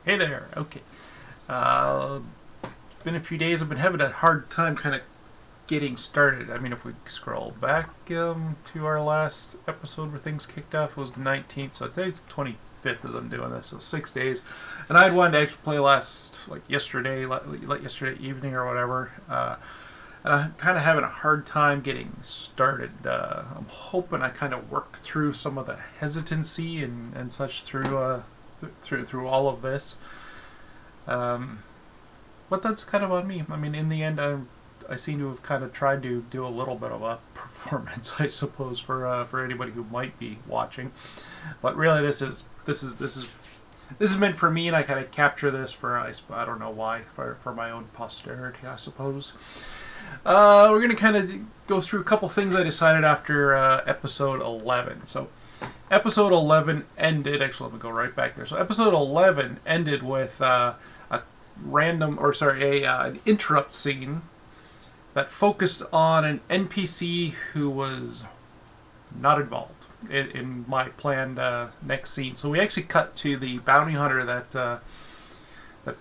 Hey there. Okay. Uh, been a few days. I've been having a hard time kind of getting started. I mean, if we scroll back to our last episode where things kicked off, it was the 19th. So today's the 25th as I'm doing this. So 6 days. And I'd wanted to actually play yesterday, yesterday evening or whatever. And I'm kind of having a hard time getting started. I'm hoping I kind of work through some of the hesitancy and such through all of this. But that's kind of on me. I mean, in the end, I seem to have kind of tried to do a little bit of a performance, I suppose, for anybody who might be watching. But really, this is meant for me, and I kind of capture this for I don't know why, for my own posterity, I suppose. We're gonna kind of go through a couple things I decided after episode 11. So episode 11 ended. Actually, let me go right back there. So episode 11 ended with an interrupt scene that focused on an NPC who was not involved in my planned next scene. So we actually cut to the bounty hunter that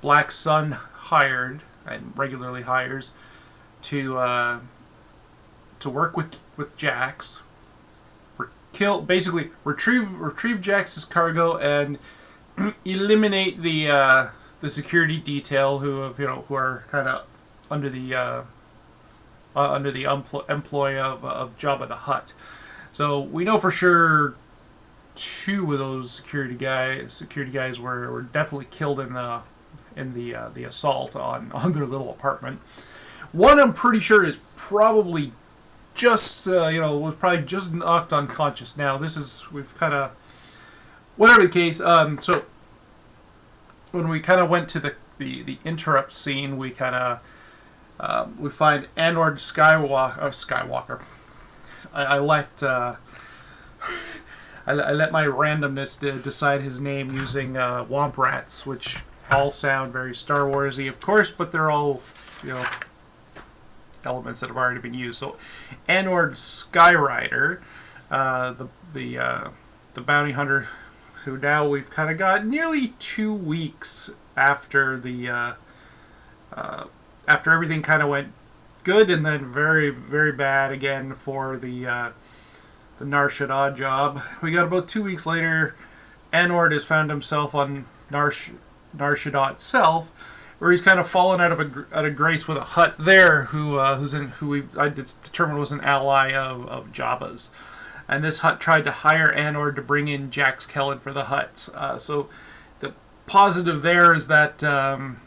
Black Sun hired and regularly hires to work with Jax, retrieve Jax's cargo and eliminate the security detail who are kind of under the employ of Jabba the Hutt. So we know for sure two of those security guys were definitely killed in the assault on their little apartment. One I'm pretty sure is probably was probably just knocked unconscious. Now we've kind of, whatever the case. So when we kind of went to the interrupt scene, we kind of we find Anord Skywalker. I let my randomness decide his name using Womp Rats, which all sound very Star Warsy, of course, but they're all elements that have already been used. So Anord Skyrider, the bounty hunter, who now we've kind of got nearly 2 weeks after after everything kind of went good and then very, very bad again for the Nar Shaddaa job. We got about 2 weeks later, Anord has found himself on Nar Shaddaa itself, where he's kind of fallen out of grace with a Hutt there, who I determined was an ally of Jabba's, and this Hutt tried to hire Anord to bring in Jax Kellen for the Hutts. So the positive there is that, and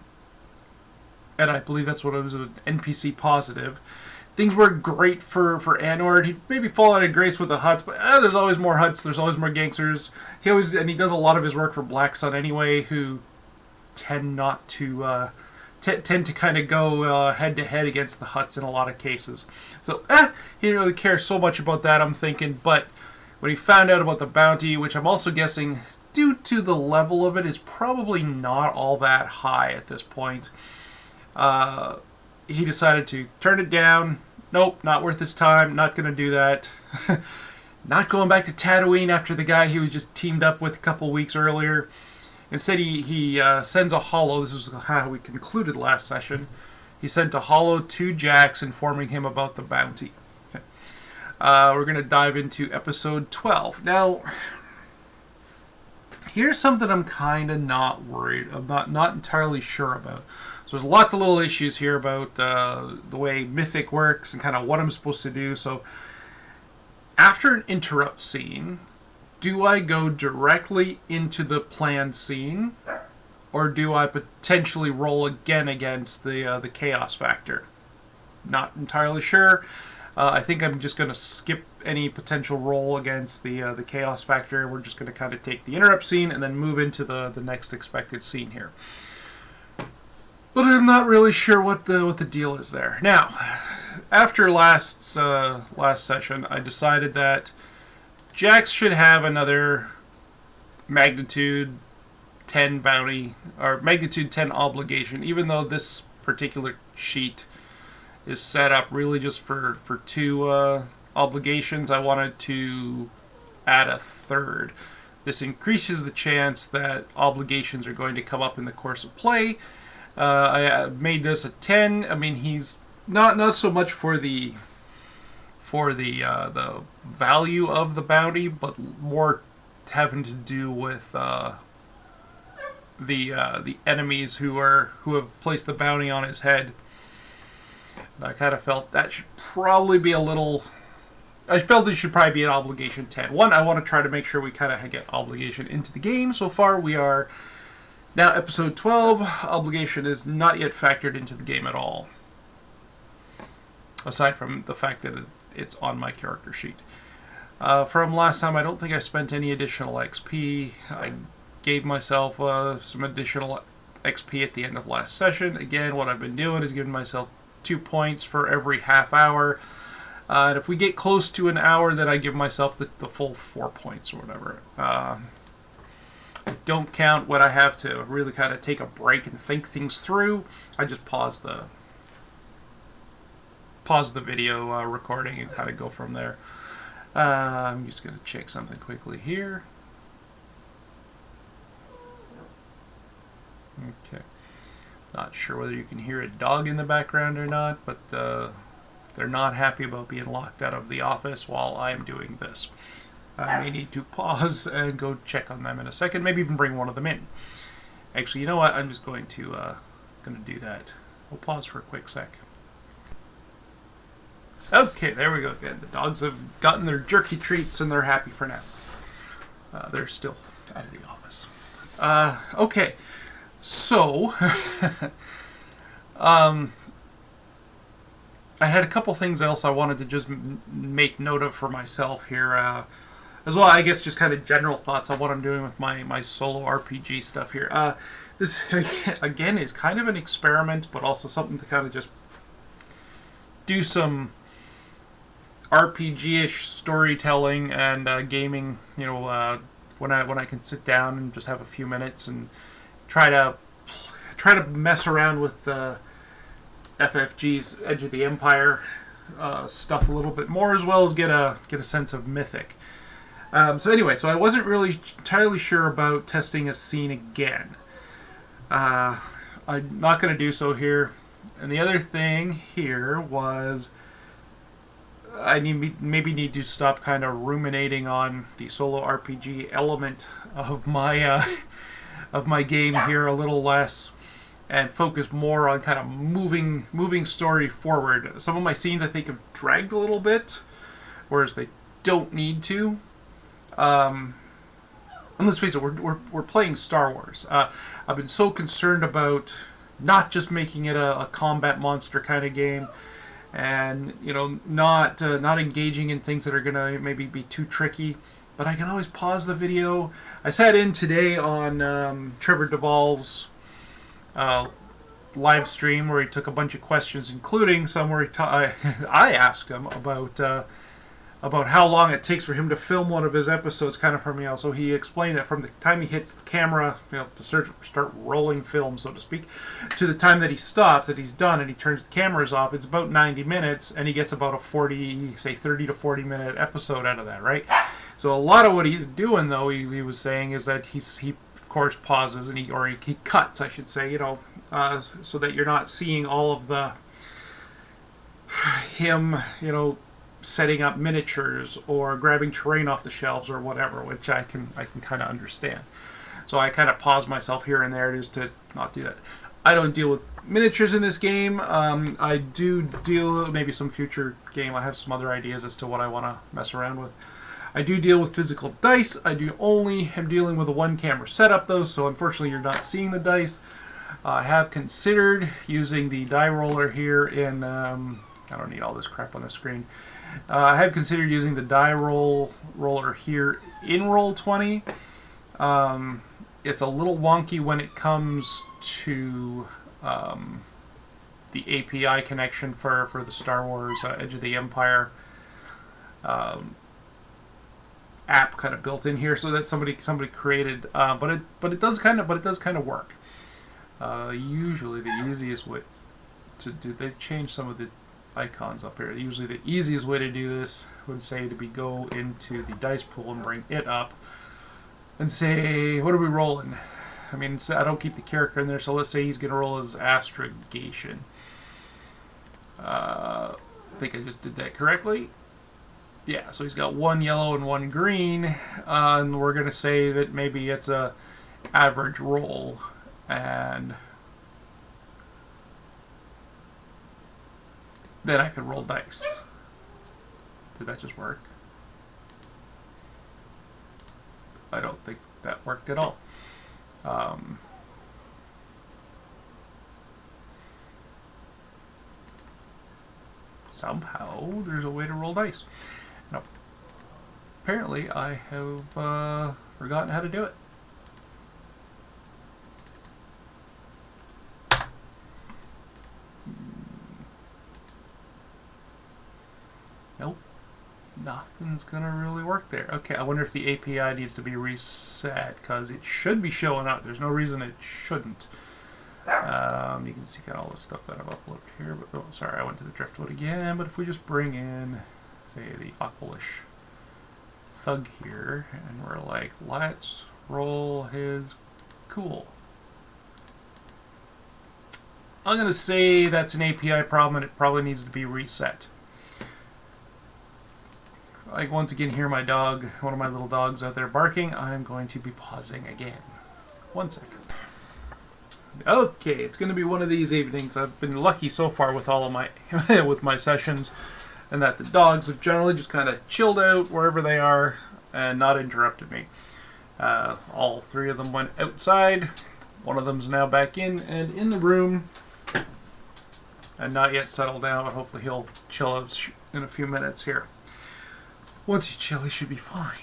I believe that's what it was, an NPC positive. Things were great for Anord. He'd maybe fall out of grace with the Hutts, but there's always more Hutts. There's always more gangsters. He does a lot of his work for Black Sun anyway, who tend to kind of go head to head against the Hutts in a lot of cases. So he didn't really care so much about that, I'm thinking. But when he found out about the bounty, which I'm also guessing, due to the level of it, is probably not all that high at this point, he decided to turn it down. Nope, not worth his time. Not going to do that. Not going back to Tatooine after the guy he was just teamed up with a couple weeks earlier. Instead, he sends a holo. This is how we concluded last session. He sent a holo to Jax, informing him about the bounty. Okay. We're going to dive into episode 12. Now, here's something I'm kind of not worried about, not entirely sure about. So there's lots of little issues here about the way Mythic works and kind of what I'm supposed to do. So after an interrupt scene, do I go directly into the planned scene, or do I potentially roll again against the chaos factor? Not entirely sure. I think I'm just going to skip any potential roll against the chaos factor. We're just going to kind of take the interrupt scene and then move into the next expected scene here. But I'm not really sure what the deal is there. Now, after last session, I decided that Jax should have another magnitude 10 bounty, or magnitude 10 obligation, even though this particular sheet is set up really just for 2 obligations. I wanted to add a third. This increases the chance that obligations are going to come up in the course of play. I made this a 10. I mean, he's not so much for the value of the bounty, but more having to do with the enemies who have placed the bounty on his head. And I kind of felt that should probably be a little. I felt it should probably be an obligation 10. One, I want to try to make sure we kind of get obligation into the game. So far, we are now episode 12. Obligation is not yet factored into the game at all, aside from the fact that it's on my character sheet. From last time, I don't think I spent any additional XP. I gave myself some additional XP at the end of last session. Again, what I've been doing is giving myself 2 points for every half hour. And if we get close to an hour, then I give myself the full 4 points or whatever. I don't count when I have to really kind of take a break and think things through. I just pause the video recording and kind of go from there. I'm just going to check something quickly here. Okay. Not sure whether you can hear a dog in the background or not, but they're not happy about being locked out of the office while I'm doing this. I may need to pause and go check on them in a second, maybe even bring one of them in. Actually, you know what? I'm just going to do that. We'll pause for a quick sec. Okay, there we go again. The dogs have gotten their jerky treats and they're happy for now. They're still out of the office. Okay, so I had a couple things else I wanted to just make note of for myself here, as well. I guess just kind of general thoughts on what I'm doing with my solo RPG stuff here. This again is kind of an experiment, but also something to kind of just do some RPG-ish storytelling and gaming. You know, when I can sit down and just have a few minutes and try to mess around with FFG's Edge of the Empire stuff a little bit more, as well as get a sense of Mythic. So anyway, so I wasn't really entirely sure about testing a scene again. I'm not going to do so here. And the other thing here was I maybe need to stop kind of ruminating on the solo RPG element of my game here a little less, and focus more on kind of moving story forward. Some of my scenes I think have dragged a little bit, whereas they don't need to. And let's face it, we're playing Star Wars. I've been so concerned about not just making it a combat monster kind of game, and not engaging in things that are gonna maybe be too tricky. But I can always pause the video. I sat in today on Trevor Duvall's live stream where he took a bunch of questions, including some where I asked him about how long it takes for him to film one of his episodes, kind of from, so he explained that from the time he hits the camera, to start rolling film, so to speak, to the time that he stops, that he's done, and he turns the cameras off, it's about 90 minutes, and he gets about a 30 to 40 minute episode out of that, right? So a lot of what he's doing, though, he was saying, is that he of course pauses, and he cuts, I should say, so that you're not seeing all of the him, setting up miniatures or grabbing terrain off the shelves or whatever, which I can kind of understand. So I kind of pause myself here and there just to not do that. I don't deal with miniatures in this game. I do deal, maybe some future game, I have some other ideas as to what I want to mess around with. I do deal with physical dice. I am dealing with a one camera setup though, so unfortunately you're not seeing the dice. I have considered using the die roller here in, I don't need all this crap on the screen. I have considered using the die roller here in Roll20. It's a little wonky when it comes to the API connection for the Star Wars Edge of the Empire app kind of built in here, so that somebody created, but it does kind of work. Usually the easiest way to do, they've changed some of the icons up here. Usually the easiest way to do this would say to go into the dice pool and bring it up. and say, what are we rolling? I mean, I don't keep the character in there, so let's say he's going to roll his astrogation. I think I just did that correctly. Yeah, so he's got 1 yellow and 1 green, and we're going to say that maybe it's a average roll, and then I could roll dice. Did that just work? I don't think that worked at all. Somehow there's a way to roll dice. No. Apparently I have forgotten how to do it. Nope. Nothing's gonna really work there. Okay, I wonder if the API needs to be reset, because it should be showing up. There's no reason it shouldn't. You can see all the stuff that I've uploaded here, but oh, sorry, I went to the driftwood again. But if we just bring in, say, the Aqualish thug here, and we're like, let's roll his cool. I'm gonna say that's an API problem, and it probably needs to be reset. Like, once again, hear my dog, one of my little dogs out there barking. I'm going to be pausing again. 1 second. Okay, it's going to be one of these evenings. I've been lucky so far with all of my with my sessions, and that the dogs have generally just kind of chilled out wherever they are and not interrupted me. All 3 of them went outside. One of them's now back in and in the room, and not yet settled down, but hopefully he'll chill out in a few minutes here. Once you chill, he should be fine.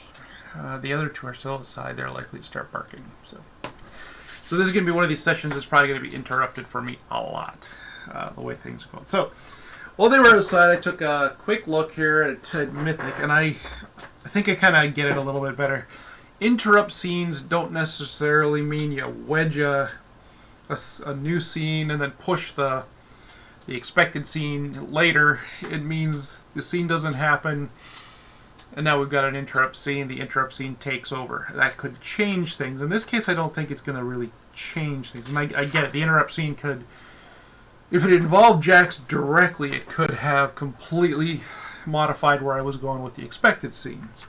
The other 2 are still outside. They're likely to start barking. So this is going to be one of these sessions that's probably going to be interrupted for me a lot, the way things are going. So while they were outside, I took a quick look here at Mythic, and I think I kind of get it a little bit better. Interrupt scenes don't necessarily mean you wedge a new scene and then push the expected scene later. It means the scene doesn't happen, and now we've got an interrupt scene. The interrupt scene takes over. That could change things. In this case, I don't think it's going to really change things. And I get it. The interrupt scene could, if it involved Jax directly, it could have completely modified where I was going with the expected scenes.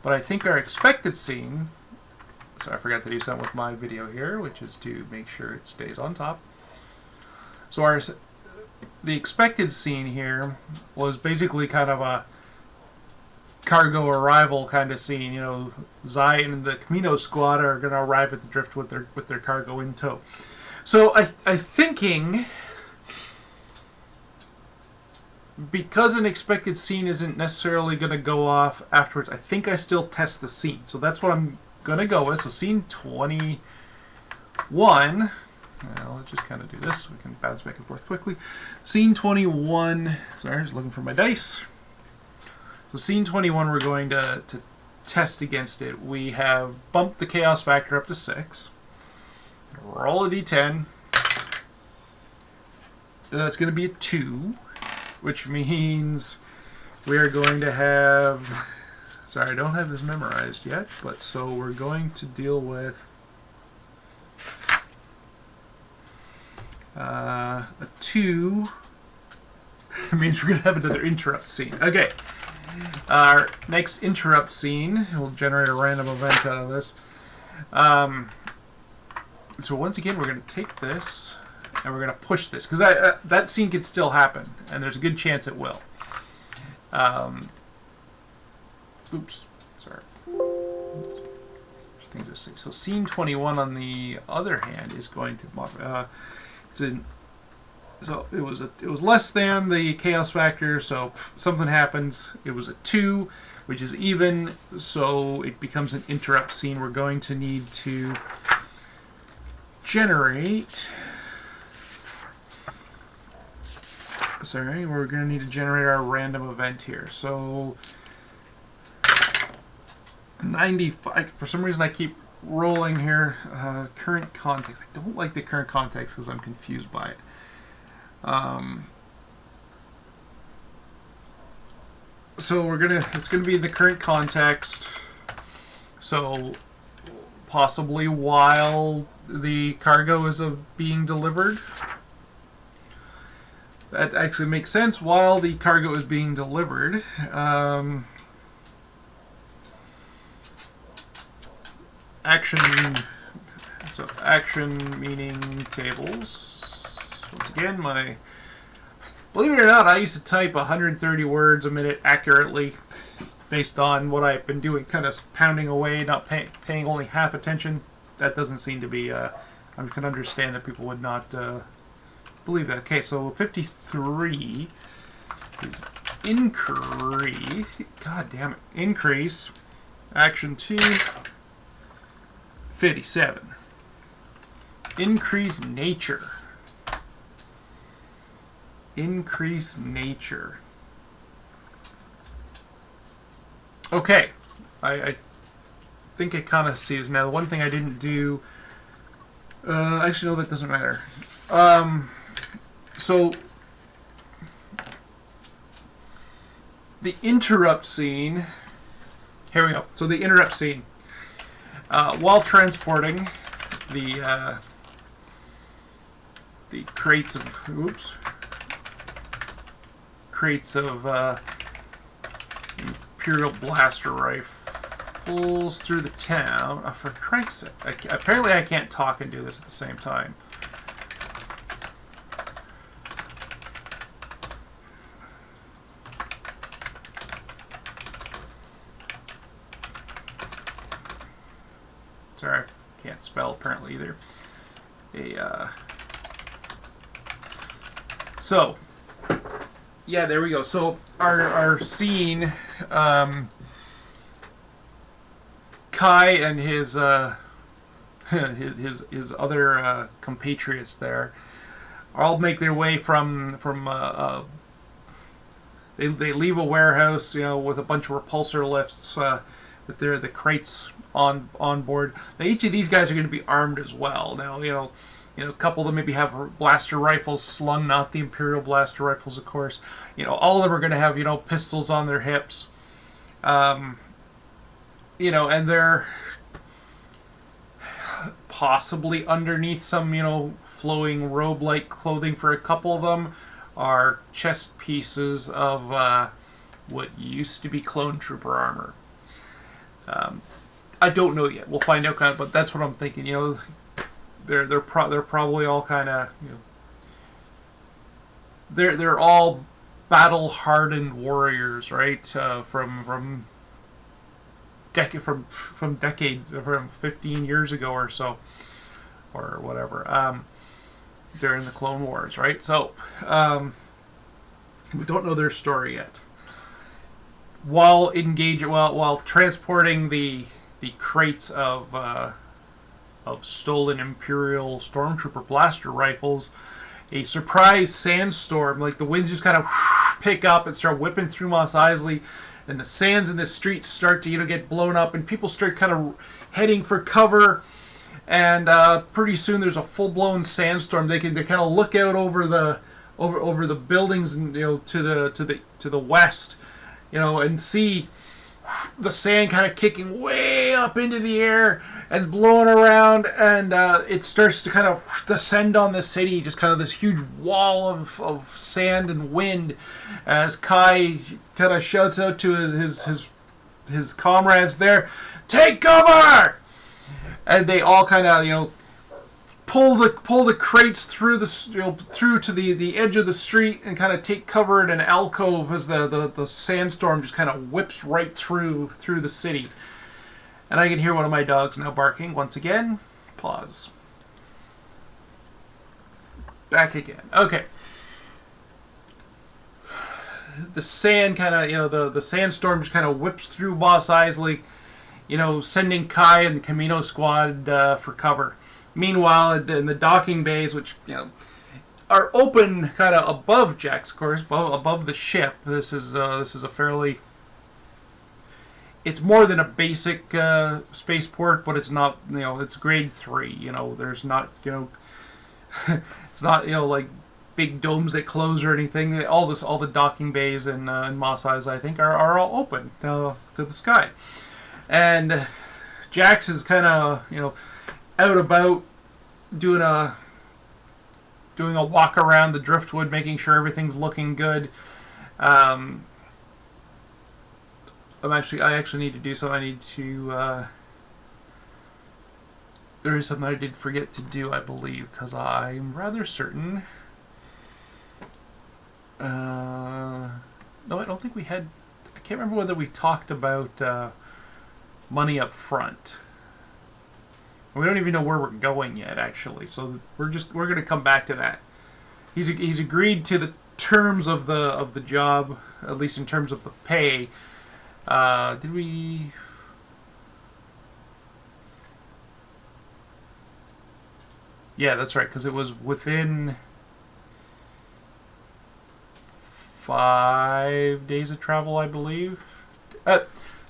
But I think our expected scene, so I forgot to do something with my video here, which is to make sure it stays on top. So the expected scene here was basically kind of a cargo arrival kind of scene. You know, Zai and the Kamino Squad are going to arrive at the drift with their cargo in tow. So I'm thinking, because an expected scene isn't necessarily going to go off afterwards, I think I still test the scene. So that's what I'm going to go with. So scene 21. Now let's just kind of do this. We can bounce back and forth quickly. Scene 21. Sorry, I was looking for my dice. So scene 21, we're going to test against it. We have bumped the chaos factor up to 6. Roll a d10. That's going to be a 2, which means we are going to have... Sorry, I don't have this memorized yet, but so we're going to deal with a 2. It means we're going to have another interrupt scene. Okay. Our next interrupt scene, we'll generate a random event out of this. So once again, we're going to take this and we're going to push this, because that scene could still happen, and there's a good chance it will. Oops, sorry. So scene 21, on the other hand, is going to so it was less than the chaos factor, so something happens. It was a 2, which is even, so it becomes an interrupt scene. We're going to need to generate... Sorry, we're going to need to generate our random event here. So 95, for some reason I keep rolling here. Current context. I don't like the current context because I'm confused by it. So it's gonna be the current context. So possibly while the cargo is being delivered. That actually makes sense. While the cargo is being delivered. Action. So action meaning tables. Once again, believe it or not, I used to type 130 words a minute accurately based on what I've been doing, kind of pounding away, not paying only half attention. That doesn't seem to be, I can understand that people would not believe that. Okay, so 53 is increase. God damn it. Increase. Action 2. 57. Increase nature. Increase nature. Okay. I think I kind of see this now. The one thing I didn't do... actually, no, that doesn't matter. So... the interrupt scene... Here we go. So the interrupt scene. While transporting the crates of Imperial blaster rifles through the town. Oh, for Christ's sake! Apparently, I can't talk and do this at the same time. Sorry, I can't spell apparently either. So, yeah, there we go. So our scene, Kai and his his other compatriots there all make their way from they leave a warehouse, with a bunch of repulsor lifts with the crates on board. Now each of these guys are going to be armed as well. Now a couple of them maybe have blaster rifles slung, not the Imperial blaster rifles, of course. All of them are going to have pistols on their hips. And they're possibly underneath some flowing robe-like clothing. For a couple of them are chest pieces of what used to be clone trooper armor. I don't know yet. We'll find out, but that's what I'm thinking. They're probably all kind of they're all battle hardened warriors, right? From decades, from 15 years ago or so, or whatever. During the Clone Wars, right? So we don't know their story yet. While transporting the crates of stolen Imperial Stormtrooper blaster rifles, a surprise sandstorm, like the winds just kind of pick up and start whipping through Mos Eisley, and the sands in the streets start to get blown up, and people start kind of heading for cover, and pretty soon there's a full-blown sandstorm. They kind of look out over the buildings and to the west, and see the sand kind of kicking way up into the air and blowing around, and it starts to kind of descend on the city, just kind of this huge wall of sand and wind, as Kai kind of shouts out to his comrades there, "Take cover!" And they all kind of pull the crates through through to the edge of the street and kind of take cover in an alcove as the sandstorm just kind of whips right through the city. And I can hear one of my dogs now barking once again. Pause. Back again. Okay. The sand kind of the sandstorm just kind of whips through Mos Eisley, sending Kai and the Kamino Squad for cover. Meanwhile, in the docking bays, which are open kind of above Jax, of course, above the ship. This is a fairly. It's more than a basic spaceport, but it's not. It's grade 3. There's not. It's not. Like big domes that close or anything. All the docking bays in Mos Eisley, I think, are all open to the sky, and Jax is kind of, you know, out about doing a walk around the driftwood, making sure everything's looking good. I actually need to do something. I need to. There is something I did forget to do, I believe, because I'm rather certain. No, I don't think we had. I can't remember whether we talked about money up front. We don't even know where we're going yet, actually. So we're going to come back to that. He's agreed to the terms of the job, at least in terms of the pay. Did we? Yeah, that's right, because it was within 5 days of travel, I believe.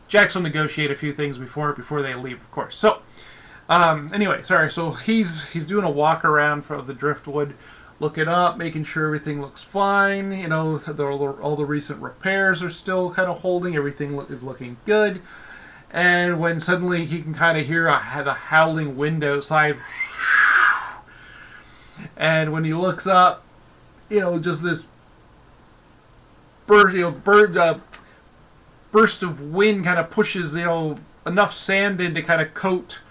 Jax will negotiate a few things before they leave, of course. So, anyway, sorry. So he's doing a walk around of the driftwood, looking up, making sure everything looks fine. You know, all the recent repairs are still kind of holding. Everything is looking good. And when suddenly he can kind of hear the howling wind outside, and when he looks up, you know, just this burst of wind kind of pushes, you know, enough sand in to kind of coat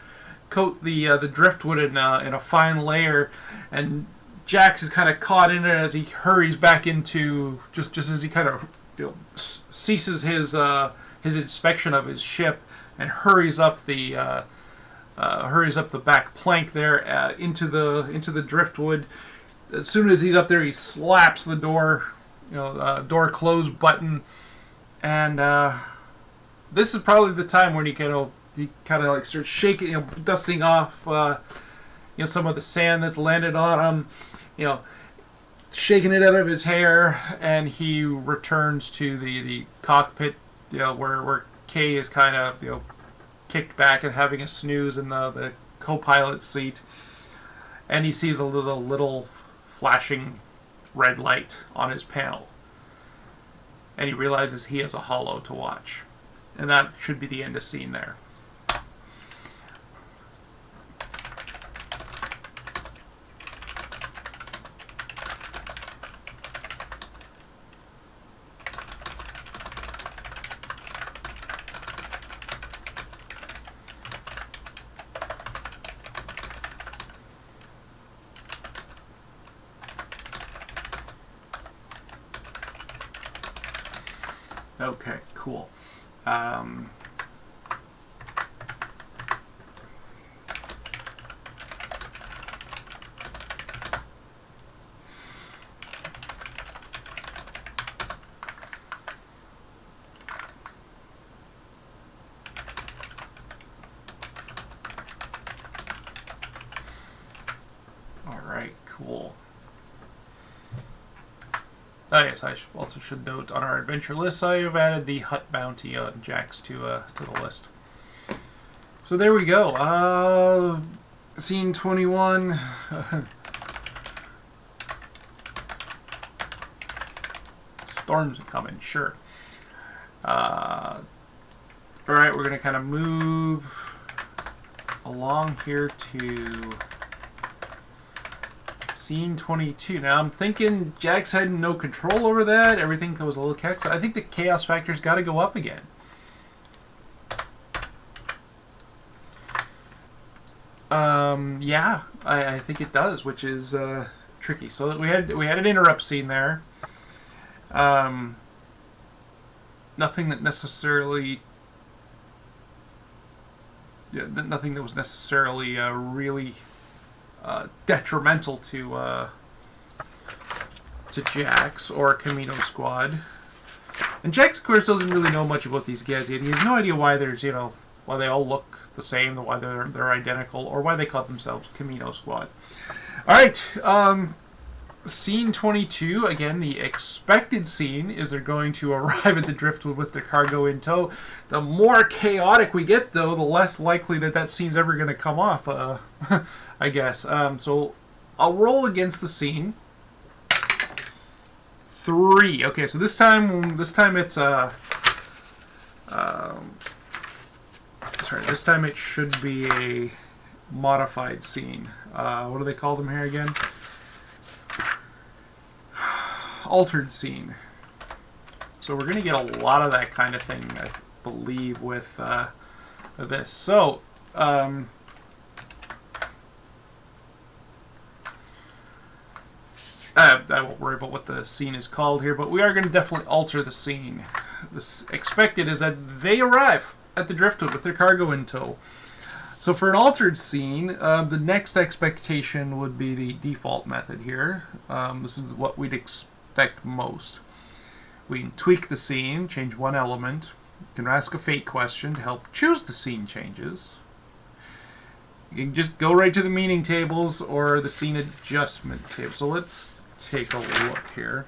the driftwood in a fine layer, and Jax is kind of caught in it as he hurries back into just as he kind of, you know, ceases his inspection of his ship and hurries up the back plank there into the driftwood. As soon as he's up there, he slaps the door, door close button, and this is probably the time when he kind of like starts shaking, you know, dusting off, some of the sand that's landed on him, you know, shaking it out of his hair, and he returns to the cockpit, you know, where Kay is kind of, you know, kicked back and having a snooze in the co-pilot seat, and he sees a little flashing red light on his panel, and he realizes he has a holo to watch, and that should be the end of scene there. Okay, cool. All right, cool. Oh yes, I also should note on our adventure list, I have added the hut bounty on Jax to the list. So there we go. Scene 21. Storms are coming, sure. Alright, we're going to kind of move along here to Scene 22. Now, I'm thinking Jax had no control over that. Everything goes a little chaos. I think the chaos factor's got to go up again. Yeah, I think it does, which is tricky. So we had an interrupt scene there. Nothing that necessarily. Yeah, nothing that was necessarily really detrimental to Jax or Kamino Squad. And Jax, of course, doesn't really know much about these guys yet. He has no idea why there's, why they all look the same, why they're identical, or why they call themselves Kamino Squad. All right, Scene 22, again, the expected scene is they're going to arrive at the driftwood with their cargo in tow. The more chaotic we get, though, the less likely that scene's ever going to come off, I guess. So I'll roll against the scene. 3. Okay, so this time it's sorry, sorry, this time it should be a modified scene. What do they call them here again? Altered scene. So we're going to get a lot of that kind of thing, I believe, with this. So, I won't worry about what the scene is called here, but we are going to definitely alter the scene. The expected is that they arrive at the driftwood with their cargo in tow. So for an altered scene, the next expectation would be the default method here. This is what we'd expect most. We can tweak the scene, change one element. You can ask a fate question to help choose the scene changes. You can just go right to the meaning tables or the scene adjustment table. So let's take a look here.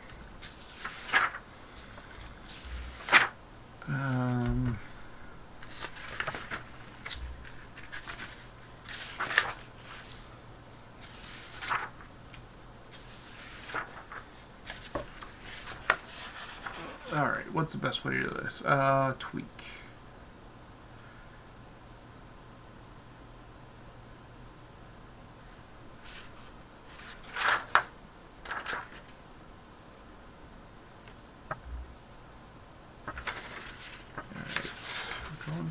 Alright, what's the best way to do this? Tweak.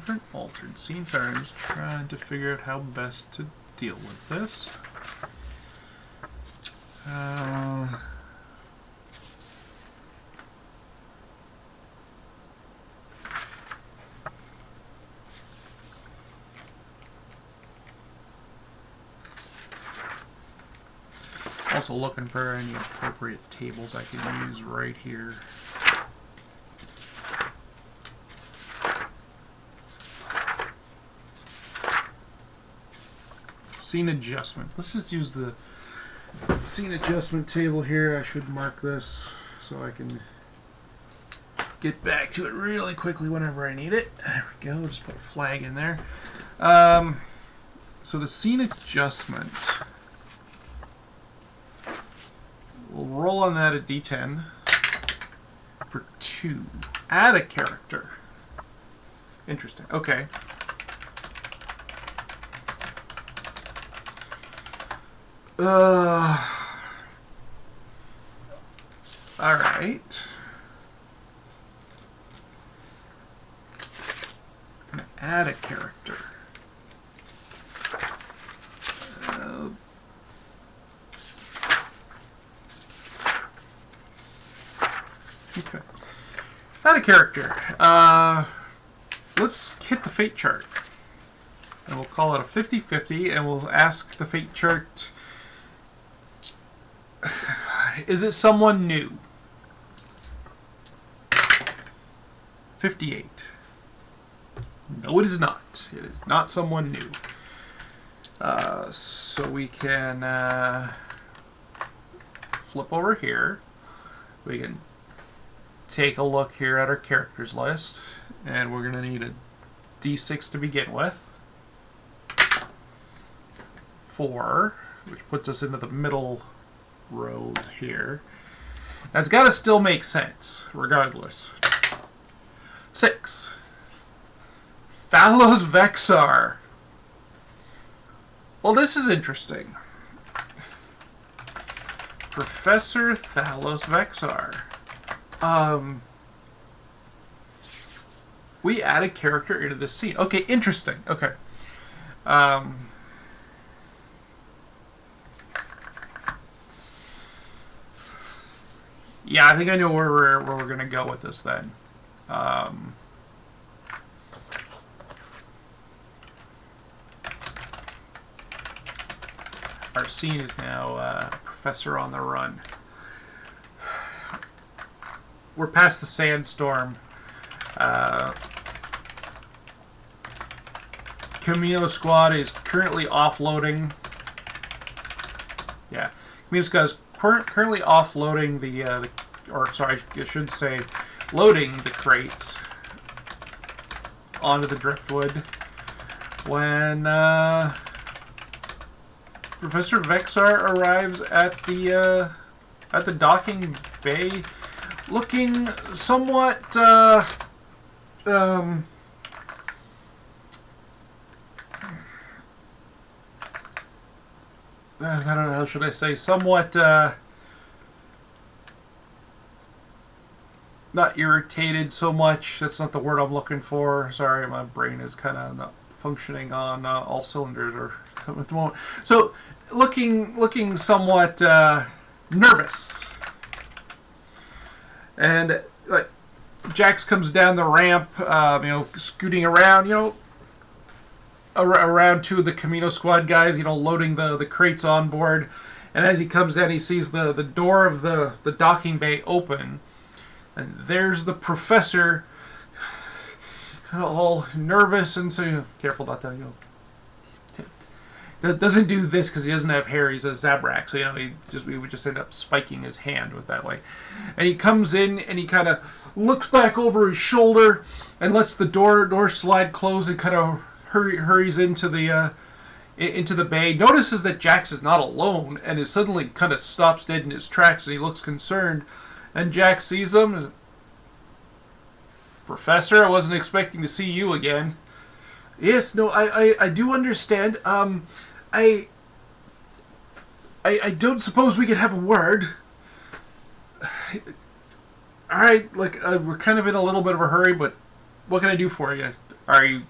An altered scene. Sorry, I'm just trying to figure out how best to deal with this. Also looking for any appropriate tables I can use right here. Scene adjustment. Let's just use the scene adjustment table here. I should mark this so I can get back to it really quickly whenever I need it. There we go. Just put a flag in there. So the scene adjustment. We'll roll on that a d10 for 2. Add a character. Interesting. Okay. Alright. Add a character. Okay. Add a character. Let's hit the fate chart. And we'll call it a 50-50, and we'll ask the fate chart, is it someone new? 58. No, it is not. It is not someone new. So we can flip over here. We can take a look here at our characters list, and we're going to need a D6 to begin with. 4, which puts us into the middle row here. That's got to still make sense, regardless. 6. Thalos Vexar. Well, this is interesting. Professor Thalos Vexar. We add a character into the scene. Okay, interesting. Okay. Yeah, I think I know where we're gonna go with this then. Our scene is now Professor on the Run. We're past the sandstorm. Kamino Squad is currently offloading. Yeah, Kamino Squad is currently offloading the or sorry, I should say, loading the crates onto the driftwood when Professor Vexar arrives at the docking bay, looking somewhat I don't know, how should I say, somewhat not irritated so much. That's not the word I'm looking for. Sorry, my brain is kind of not functioning on all cylinders or at the moment. So, looking somewhat nervous, and like Jax comes down the ramp, scooting around, around two of the Kamino Squad guys, loading the crates on board. And as he comes down, he sees the door of the docking bay open. And there's the professor, kind of all nervous, and so careful not to, doesn't do this because he doesn't have hair. He's a Zabrak, so we would just end up spiking his hand with that way. And he comes in and he kind of looks back over his shoulder and lets the door slide close and kind of hurries into the bay. Notices that Jax is not alone and is suddenly kind of stops dead in his tracks, and he looks concerned. And Jax sees him. Professor, I wasn't expecting to see you again. Yes, no, I do understand. I don't suppose we could have a word. Alright, we're kind of in a little bit of a hurry, but what can I do for you? Are you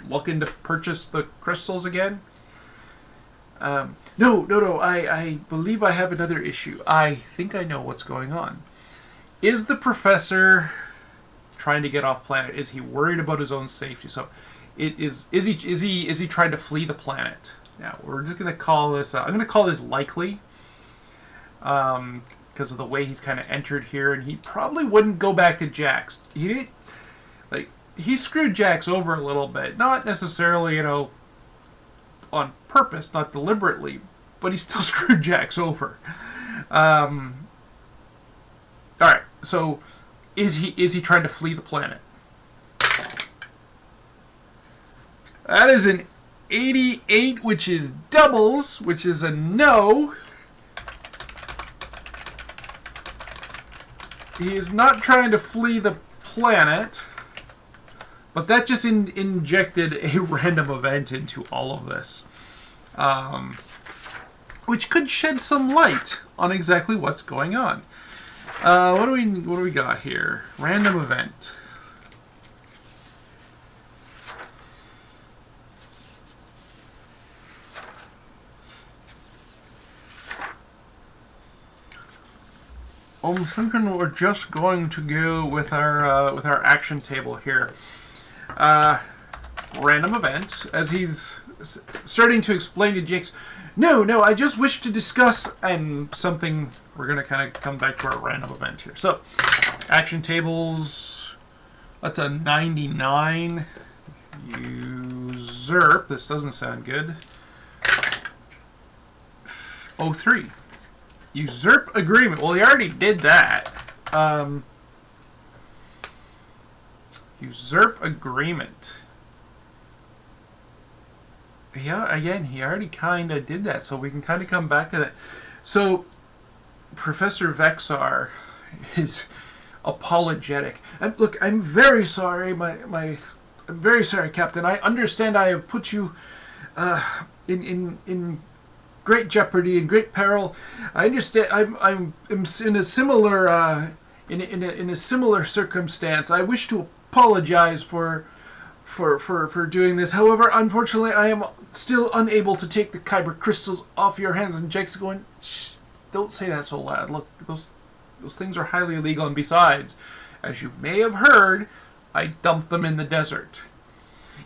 looking to purchase the crystals again? No, I believe I have another issue. I think I know what's going on. Is the professor trying to get off planet? Is he worried about his own safety? So, is he trying to flee the planet? Now we're just gonna call this. I'm gonna call this likely, because of the way he's kind of entered here, and he probably wouldn't go back to Jax. He screwed Jax over a little bit, not necessarily on purpose, not deliberately, but he still screwed Jax over. All right, so is he trying to flee the planet? That is an 88, which is doubles, which is a no. He is not trying to flee the planet, but that just injected a random event into all of this, which could shed some light on exactly what's going on. What do we got here? Random event. I'm thinking we're just going to go with our action table here. Random event, as he's starting to explain to Jax. No, I just wish to discuss, and something, we're going to kind of come back to our random event here. So, action tables, that's a 99. Usurp, this doesn't sound good. 03. Usurp agreement. Well, he already did that. Usurp agreement. Yeah, again, he already kind of did that, so we can kind of come back to that. So, Professor Vexar is apologetic. Look, I'm very sorry, I'm very sorry, Captain. I understand I have put you in great jeopardy and great peril. I understand. I'm in a similar in a similar circumstance. I wish to apologize for doing this. However, unfortunately, I am still unable to take the kyber crystals off your hands. And Jake's going, shh, don't say that so loud. Look, those things are highly illegal. And besides, as you may have heard, I dumped them in the desert.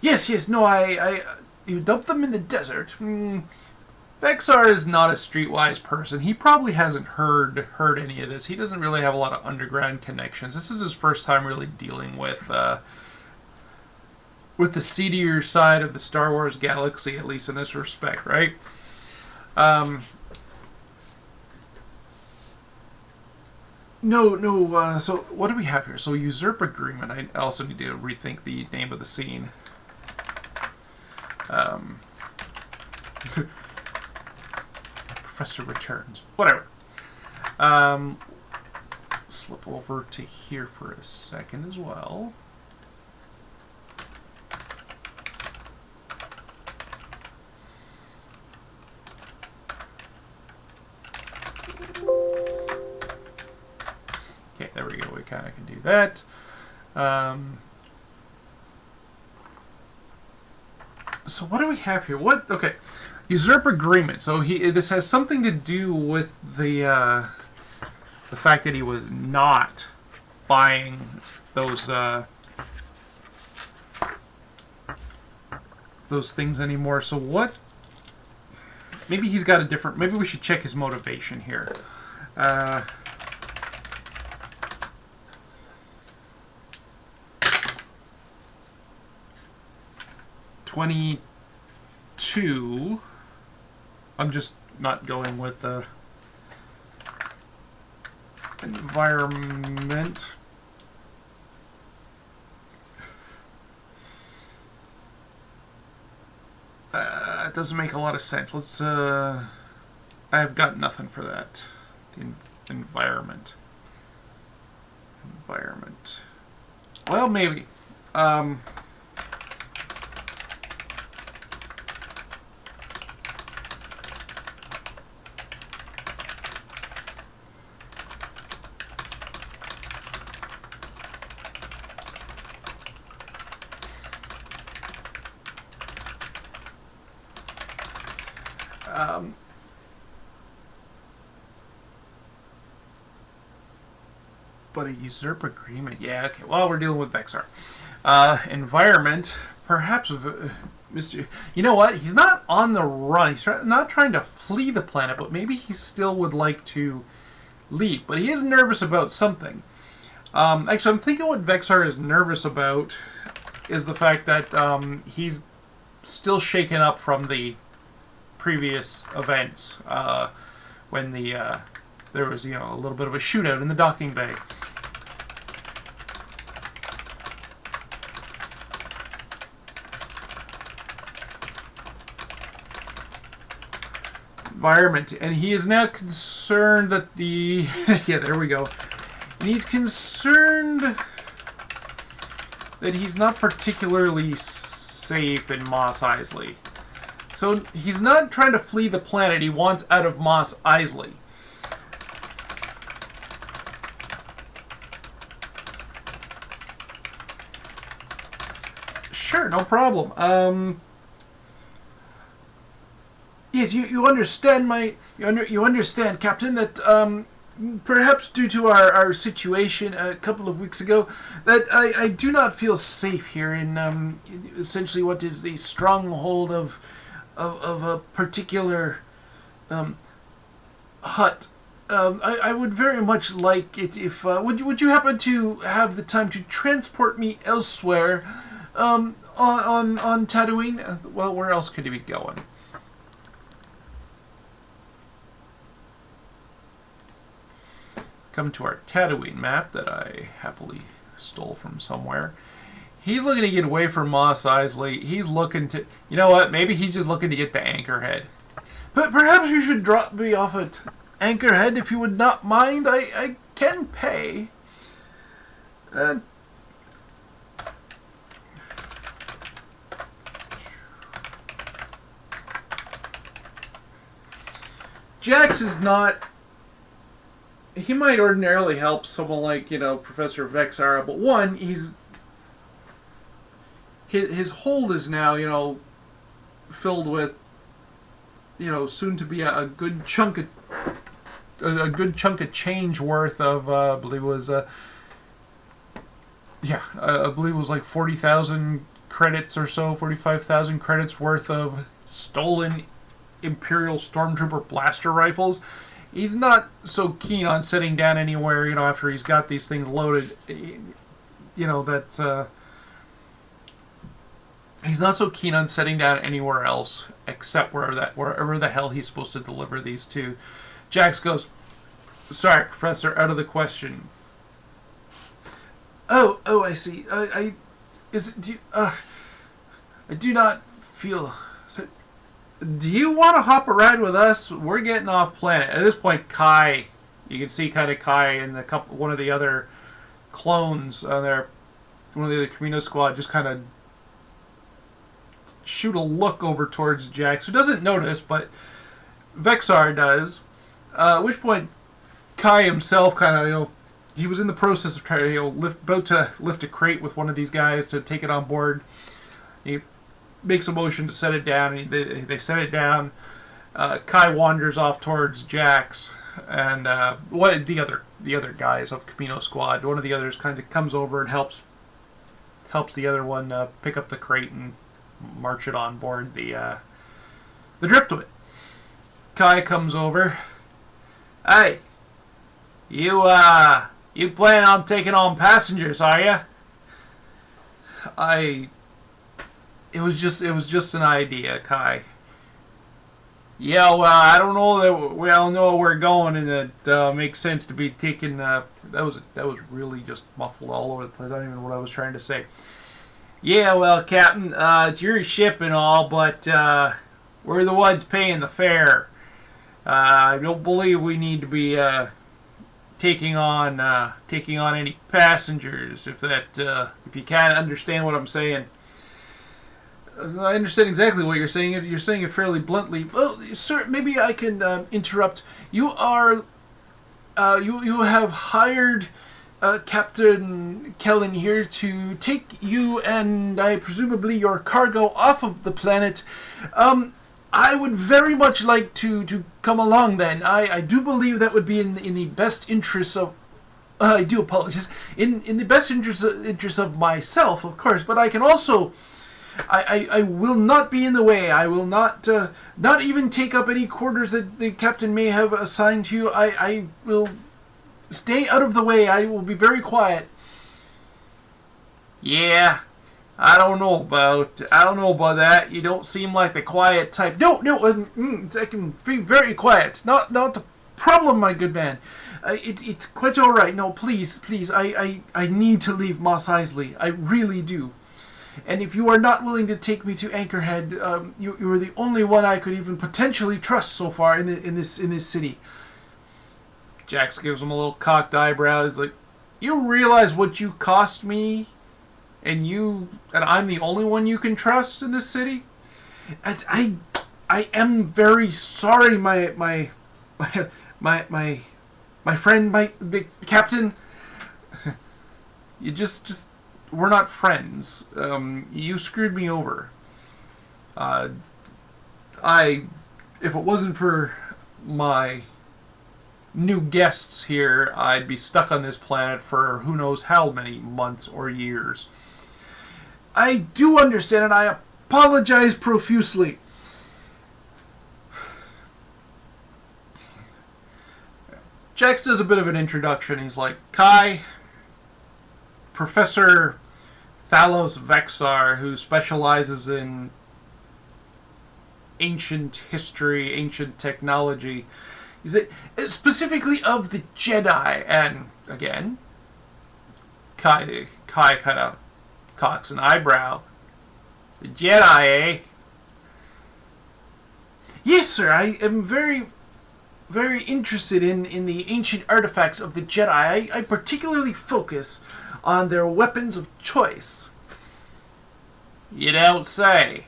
Yes, no, you dumped them in the desert. Vexar is not a streetwise person. He probably hasn't heard any of this. He doesn't really have a lot of underground connections. This is his first time really dealing with the seedier side of the Star Wars galaxy, at least in this respect, right? No. So what do we have here? So usurp agreement. I also need to rethink the name of the scene. Professor returns. Whatever. Slip over to here for a second as well. we kind of can do that. So what do we have here? What? Okay, usurp agreement. So this has something to do with the fact that he was not buying those things anymore. So what? Maybe he's got a different... Maybe we should check his motivation here. 22. I'm just not going with the environment. It doesn't make a lot of sense. Let's, I've got nothing for that. The environment. Environment. Well, maybe. But a usurp agreement. Yeah, okay. Well, we're dealing with Vexar. Environment. Perhaps Mr. You know what? He's not on the run. He's not trying to flee the planet, but maybe he still would like to leave. But he is nervous about something. Actually, I'm thinking what Vexar is nervous about is the fact that he's still shaken up from the previous events when there was, you know, a little bit of a shootout in the docking bay. Environment, and he is now concerned that the yeah, there we go. And he's concerned that he's not particularly safe in Mos Eisley. So he's not trying to flee the planet, he wants out of Mos Eisley. Sure, no problem. Yes, you understand you understand, Captain, that perhaps due to our situation a couple of weeks ago, that I do not feel safe here in essentially what is the stronghold of a particular hut. I would very much like it if would you happen to have the time to transport me elsewhere on Tatooine? Well, where else could he be going? Come to our Tatooine map that I happily stole from somewhere. He's looking to get away from Mos Eisley. He's looking to... You know what? Maybe he's just looking to get to Anchorhead. But perhaps you should drop me off at Anchorhead if you would not mind. I can pay. Jax is not... He might ordinarily help someone like, you know, Professor Vexara, but one, his hold is now, you know, filled with, you know, soon to be a good chunk of change worth of I believe it was I believe it was like 40,000 credits or so, 45,000 credits worth of stolen Imperial Stormtrooper blaster rifles. He's not so keen on sitting down anywhere, you know, after he's got these things loaded. You know, that he's not so keen on sitting down anywhere else except wherever the hell he's supposed to deliver these to. Jax goes, "Sorry, Professor, out of the question." Oh, I see. I do not feel. Do you want to hop a ride with us? We're getting off planet. At this point, Kai, you can see kind of Kai and one of the other clones there, one of the other Kamino Squad, just kind of shoot a look over towards Jax, who doesn't notice, but Vexar does. At which point, Kai himself kind of, you know, he was in the process of trying to about to lift a crate with one of these guys to take it on board. He makes a motion to set it down, and they set it down. Kai wanders off towards Jax, and what the other guys of Kamino Squad. One of the others kind of comes over and helps the other one pick up the crate and march it on board the driftwood. Kai comes over. Hey, you plan on taking on passengers, are you? It was just an idea, Kai. Yeah, well, I don't know that we all know where we're going, and it makes sense to be taking. That was really just muffled all over the place. I don't even know what I was trying to say. Yeah, well, Captain, it's your ship and all, but we're the ones paying the fare. I don't believe we need to be taking on any passengers. If you can't understand what I'm saying. I understand exactly what you're saying. You're saying it fairly bluntly. Well, sir, maybe I can interrupt. You are, you have hired Captain Kellen here to take you and presumably your cargo off of the planet. I would very much like to come along then. I do believe that would be in the best interest of... I do apologize. In the best interest of myself, of course, but I can also... I will not be in the way. I will not even take up any quarters that the captain may have assigned to you. I will stay out of the way. I will be very quiet. Yeah, I don't know about that. You don't seem like the quiet type. No, I can be very quiet. Not the problem, my good man. It's quite all right. No, please, I need to leave Mos Eisley. I really do. And if you are not willing to take me to Anchorhead, you are the only one I could even potentially trust so far in this city. Jax gives him a little cocked eyebrow. He's like, "You realize what you cost me, and I'm the only one you can trust in this city? I am very sorry, my friend, my big captain. You just." We're not friends. You screwed me over. If it wasn't for my new guests here, I'd be stuck on this planet for who knows how many months or years. I do understand, and I apologize profusely. Jax does a bit of an introduction. He's like, Kai, Professor Thalos Vexar, who specializes in ancient history, ancient technology. Is it specifically of the Jedi? And again, Kai kind of cocks an eyebrow. The Jedi, eh? Yes, sir. I am very, very interested in the ancient artifacts of the Jedi. I particularly focus on their weapons of choice. You don't say.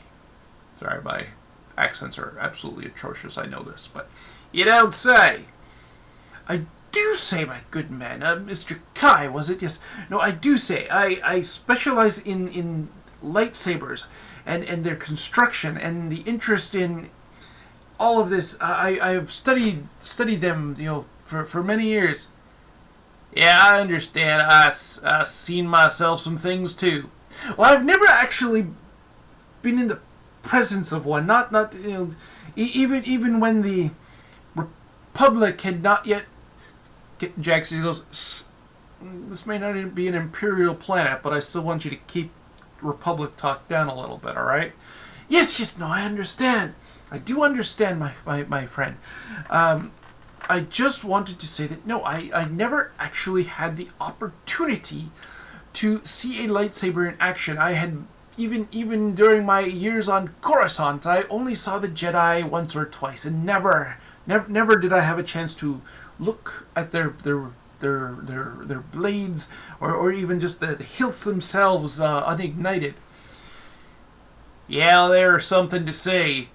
Sorry, my accents are absolutely atrocious, I know this, but you don't say. I do say, my good man. Mr. Kai, was it? Yes. No, I do say. I specialize in lightsabers and their construction and the interest in all of this. I have studied them, for many years. Yeah, I understand. I've seen myself some things too. Well, I've never actually been in the presence of one. Not even when the Republic had not yet. Jackson goes, this may not be an Imperial planet, but I still want you to keep Republic talk down a little bit, all right? Yes, no, I understand. I do understand, my friend. I just wanted to say that, no, I never actually had the opportunity to see a lightsaber in action. I had, even during my years on Coruscant, I only saw the Jedi once or twice, and never did I have a chance to look at their blades, or even just the hilts themselves unignited. Yeah, there's something to say.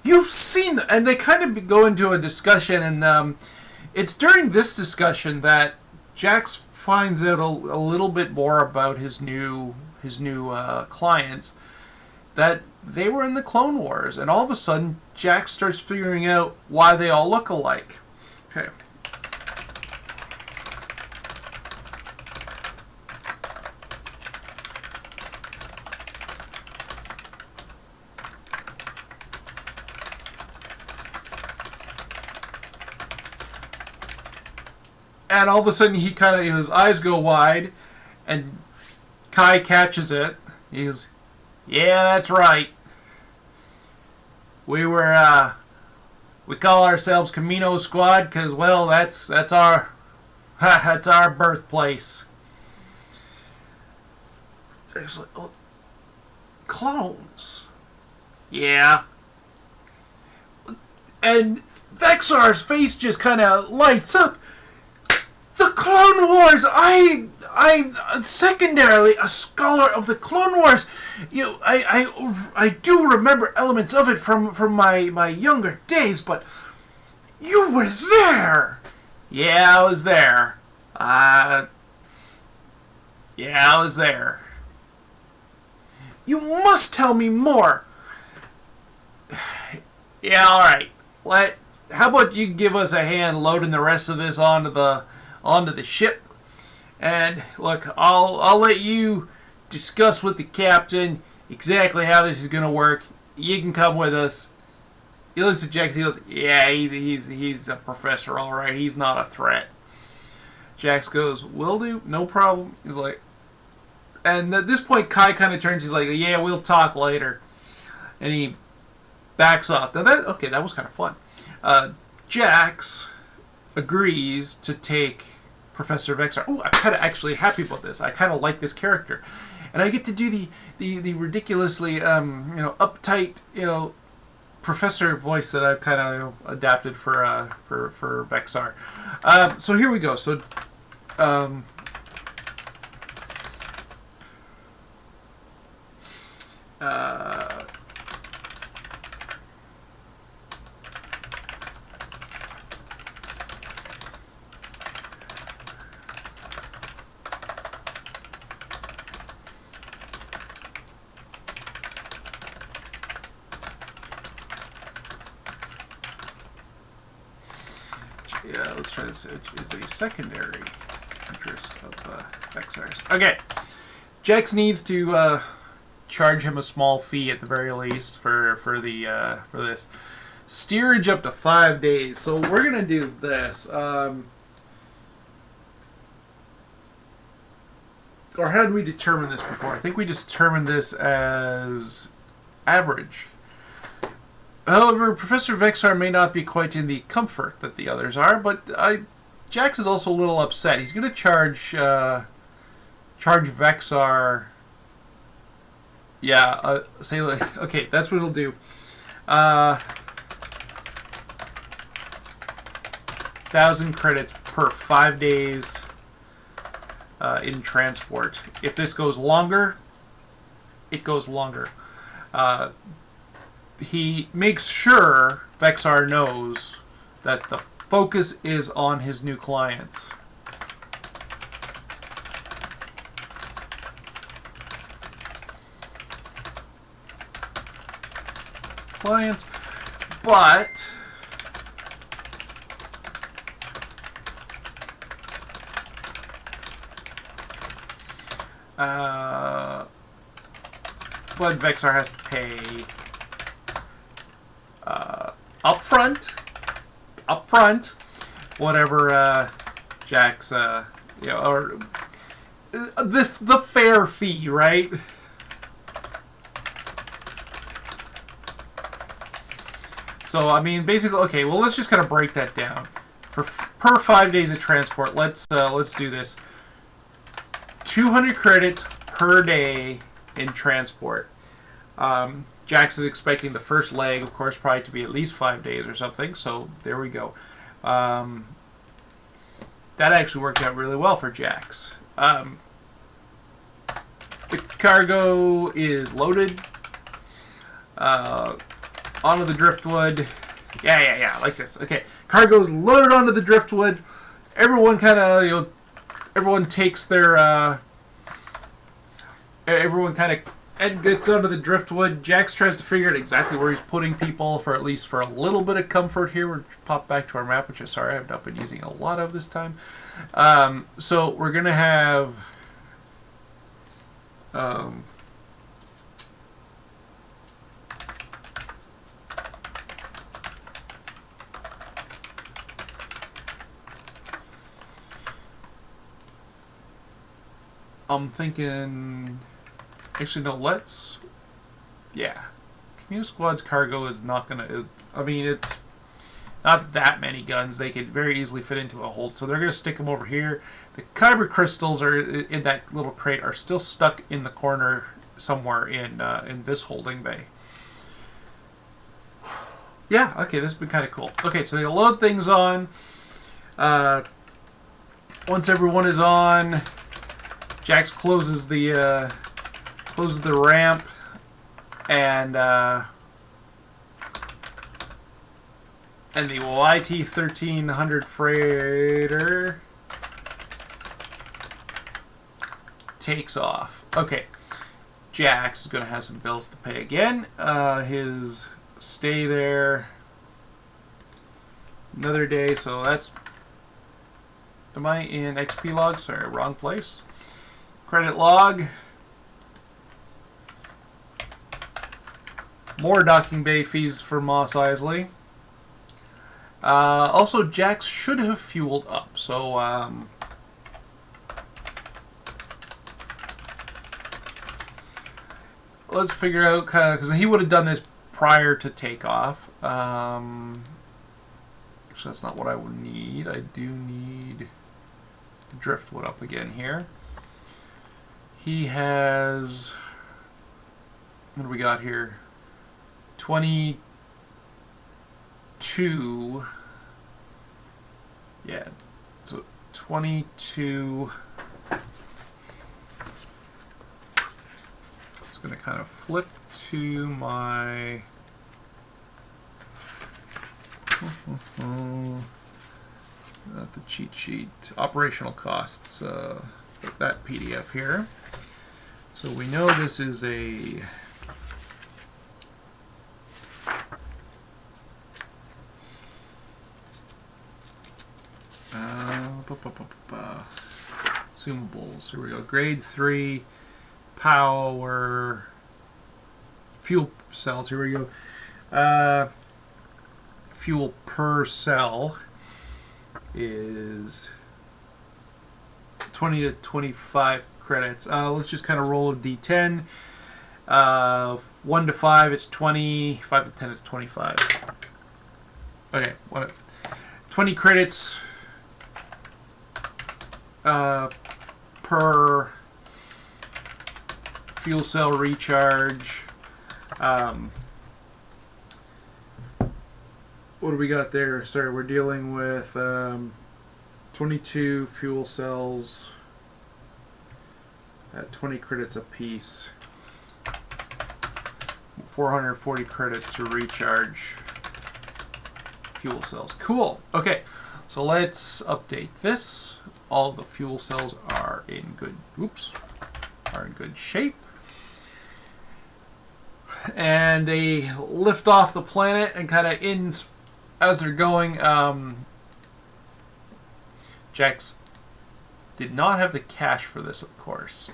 You've seen them, and they kind of go into a discussion, and it's during this discussion that Jax finds out a little bit more about his new clients, that they were in the Clone Wars, and all of a sudden Jax starts figuring out why they all look alike. Okay. And all of a sudden, his eyes go wide, and Kai catches it. He goes, "Yeah, that's right. We call ourselves Kamino Squad because, well, that's our that's our birthplace." It's like, oh, clones. Yeah. And Vexar's face just kind of lights up. The Clone Wars! I'm secondarily a scholar of the Clone Wars. I do remember elements of it from my younger days, but you were there. Yeah, I was there. Yeah, I was there. You must tell me more. Yeah, all right. How about you give us a hand loading the rest of this onto the ship, and look, I'll let you discuss with the captain exactly how this is going to work. You can come with us. He looks at Jax. He goes, "Yeah, he's a professor, all right. He's not a threat." Jax goes, "Will do, no problem." He's like, and at this point, Kai kind of turns. He's like, "Yeah, we'll talk later," and he backs off. Now that was kind of fun. Jax agrees to take Professor Vexar. Oh, I'm kind of actually happy about this. I kind of like this character, and I get to do the ridiculously uptight professor voice that I've kind of adapted for Vexar. So here we go. So. Yeah, let's try this. It is a secondary interest of Vexar's. Okay, Jax needs to charge him a small fee at the very least for this steerage up to 5 days. So we're gonna do this. Or how did we determine this before? I think we just determined this as average. However, Professor Vexar may not be quite in the comfort that the others are, but Jax is also a little upset. He's going to charge Vexar. Yeah, say okay. That's what he'll do. 1,000 credits per 5 days in transport. If this goes longer, it goes longer. He makes sure Vexar knows that the focus is on his new clients. But Vexar has to pay upfront, whatever Jax, or the fair fee, right? So I mean, basically, okay. Well, let's just kind of break that down. Per 5 days of transport, let's do this. 200 credits per day in transport. Jax is expecting the first leg, of course, probably to be at least 5 days or something. So there we go. That actually worked out really well for Jax. The cargo is loaded onto the driftwood. Yeah, like this. Okay, cargo's loaded onto the driftwood. Everyone kind of everyone takes their everyone kind of Ed gets onto the driftwood. Jax tries to figure out exactly where he's putting people for at least for a little bit of comfort here. We'll pop back to our map, which is sorry I've not been using a lot of this time. So we're gonna have I'm thinking. Actually, no. Yeah. Kamino Squad's cargo is not gonna. I mean, it's not that many guns. They could very easily fit into a hold, so they're gonna stick them over here. The kyber crystals are in that little crate are still stuck in the corner somewhere in this holding bay. Yeah. Okay. This has been kind of cool. Okay, so they load things on. Once everyone is on. Jax closes the ramp, and the YT 1300 freighter takes off. Okay, Jax is going to have some bills to pay again. His stay there another day, so that's. Am I in XP log? Sorry, wrong place. Credit log. More docking bay fees for Mos Eisley. Also, Jax should have fueled up, so let's figure out kind of because he would have done this prior to takeoff. Actually, that's not what I would need. I do need driftwood up again here. He has, what do we got here? 22. Yeah, so 22. It's going to kind of flip to my. Not the cheat sheet. Operational costs. That PDF here. So we know this is a consumables. Here we go. Grade 3 power fuel cells. Here we go. Fuel per cell is 20 to 25 credits. Let's just kind of roll a d10. 1 to 5, it's 20. 5 to 10, it's 25. Okay, 20 credits per fuel cell recharge. What do we got there? Sorry, we're dealing with 22 fuel cells at 20 credits a piece. 440 credits to recharge fuel cells. Cool. Okay, so let's update this. All the fuel cells are in good. Are in good shape. And they lift off the planet and kind of as they're going. Jax did not have the cash for this, of course.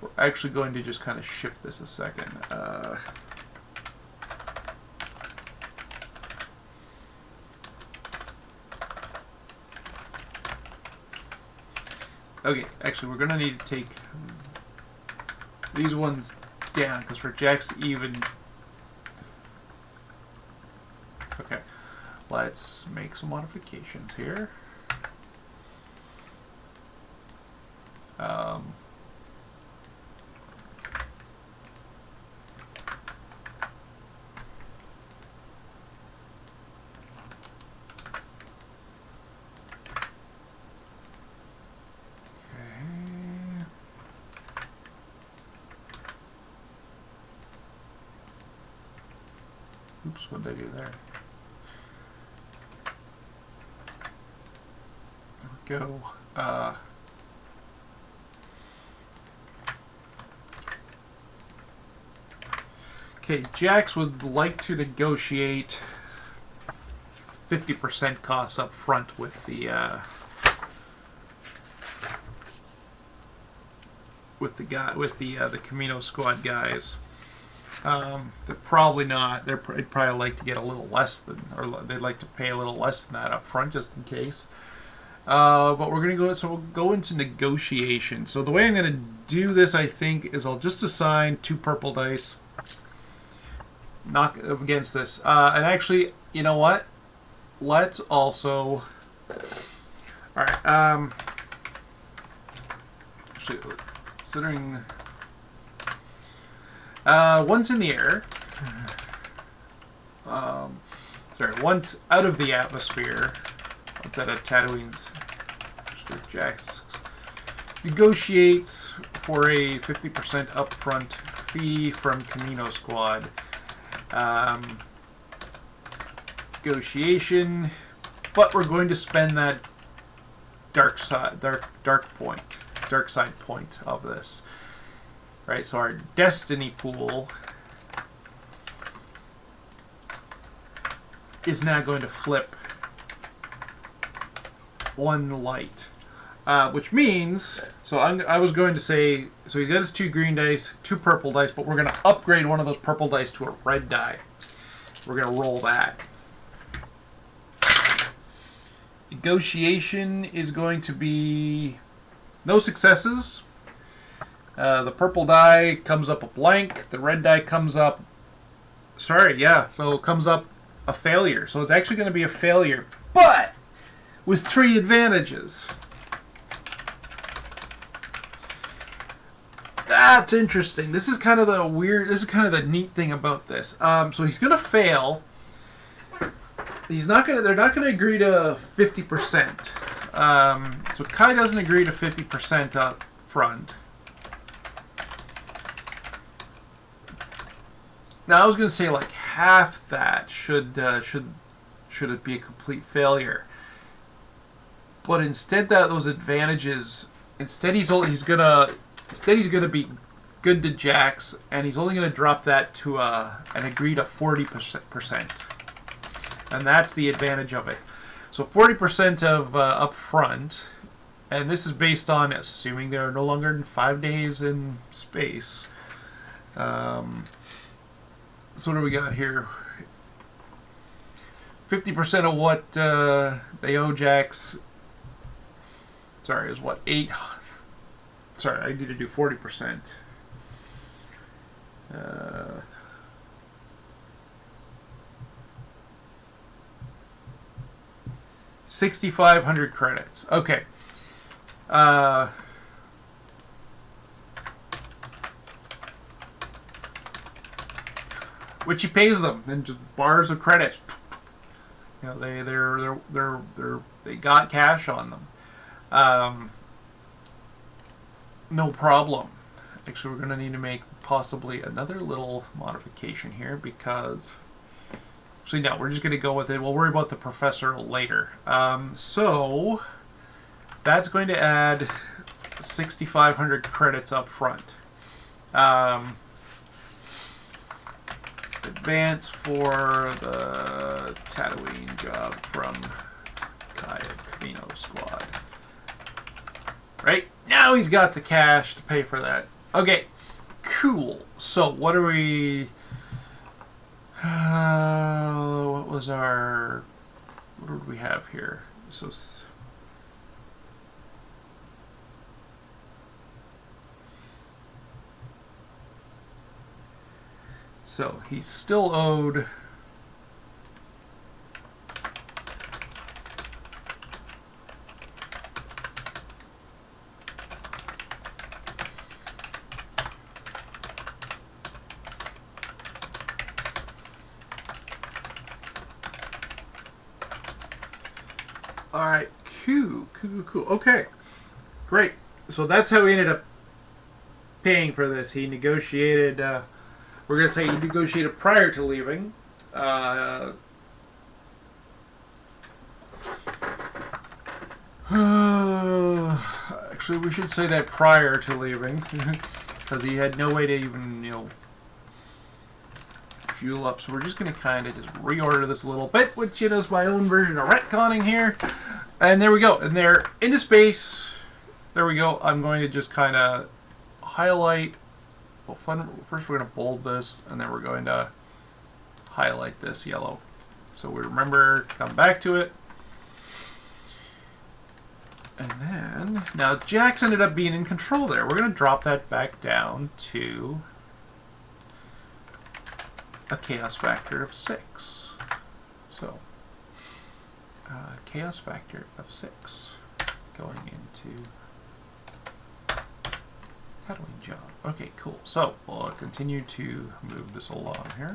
We're actually going to just kind of shift this a second. Okay, actually, we're going to need to take these ones down, because for Jax to even... Okay, let's make some modifications here. Oops, what did I do there? There we go. Okay, Jax would like to negotiate 50% costs up front with the Kamino Squad guys. They're probably not. They'd probably like to get a little less than, or they'd like to pay a little less than that up front, just in case. But we're gonna go. So we'll go into negotiation. So the way I'm gonna do this, I think, is I'll just assign 2 purple dice. Knock against this. And actually, you know what? Let's also. All right. Actually, considering one's in the air. Sorry, one's out of the atmosphere. One's out of Tatooine's. Mr. Jax negotiates for a 50% upfront fee from Kamino Squad. Negotiation, but we're going to spend that dark side point of this, right? So our destiny pool is now going to flip 1 light, which means, so I was going to say, so he got his 2 green dice, 2 purple dice, but we're going to upgrade one of those purple dice to a red die. We're going to roll that. Negotiation is going to be no successes. The purple die comes up a blank. The red die comes up, so it comes up a failure. So it's actually going to be a failure, but with 3 advantages. That's interesting. This is kind of the weird. This is kind of the neat thing about this. So he's gonna fail. He's not gonna. They're not gonna agree to 50%. So Kai doesn't agree to 50% up front. Now I was gonna say like half that should it be a complete failure. But instead, those advantages. Instead, he's gonna be good to Jax, and he's only gonna drop that to an agree to 40%, and that's the advantage of it. So 40% of up front, and this is based on assuming they're no longer in 5 days in space. So what do we got here? 50% of what they owe Jax. Sorry, is what 8. Sorry, I need to do 40%. 6,500 credits. Okay. Which he pays them in just bars of credits. You know, they got cash on them. No problem. Actually, we're going to need to make possibly another little modification here because... Actually, no, we're just going to go with it. We'll worry about the professor later. So, that's going to add 6,500 credits up front. Advance for the Tatooine job from Kamino Squad. Right? Now he's got the cash to pay for that. Okay, cool. So what are we... what was our... What did we have here? So he's still owed... Alright, cool. Okay, great. So that's how we ended up paying for this. He negotiated, we're going to say he negotiated prior to leaving. Actually, we should say that prior to leaving, because he had no way to even, fuel up. So we're just going to kind of just reorder this a little bit, which is my own version of retconning here. And there we go. And they're into space. There we go. I'm going to just kind of highlight. Well, first we're going to bold this, and then we're going to highlight this yellow. So we remember to come back to it. And then, now Jax ended up being in control there. We're going to drop that back down to a chaos factor of 6. So, chaos factor of 6 going into tattling job. Okay, cool. So, we'll continue to move this along here.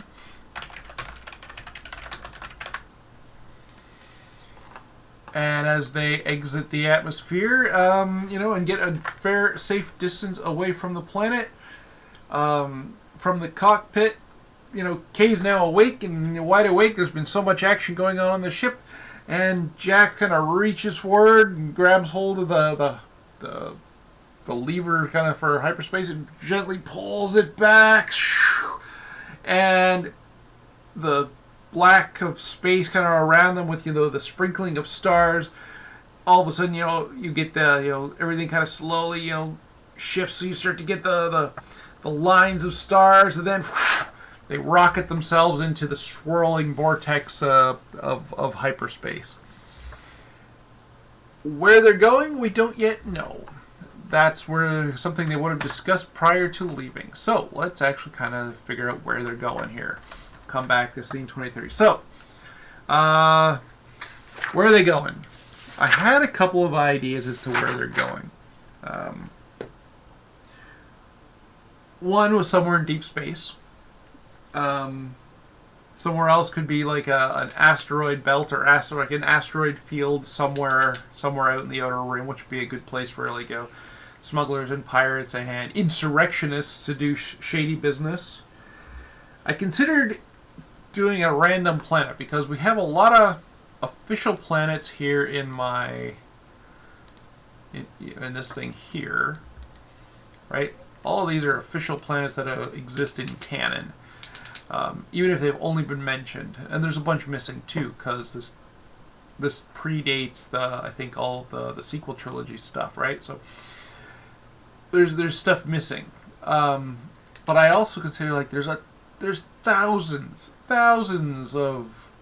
And as they exit the atmosphere, and get a fair, safe distance away from the planet, from the cockpit, Kay's now awake and wide awake. There's been so much action going on the ship, and Jack kind of reaches forward and grabs hold of the lever kind of for hyperspace and gently pulls it back, and the black of space kind of around them with the sprinkling of stars. All of a sudden, you get the everything kind of slowly shifts. So you start to get the lines of stars, and then they rocket themselves into the swirling vortex of hyperspace. Where they're going, we don't yet know. That's something they would have discussed prior to leaving. So let's actually kind of figure out where they're going here. Come back to scene 2030. So, where are they going? I had a couple of ideas as to where they're going. One was somewhere in deep space. Somewhere else could be like an asteroid belt or an asteroid field somewhere out in the outer rim, which would be a good place for smugglers and pirates and insurrectionists to do shady business. I considered doing a random planet because we have a lot of official planets here in this thing here, right? All of these are official planets that exist in canon, even if they've only been mentioned. And there's a bunch missing too, because this predates I think all of the sequel trilogy stuff, right? So there's stuff missing, but I also consider there's thousands of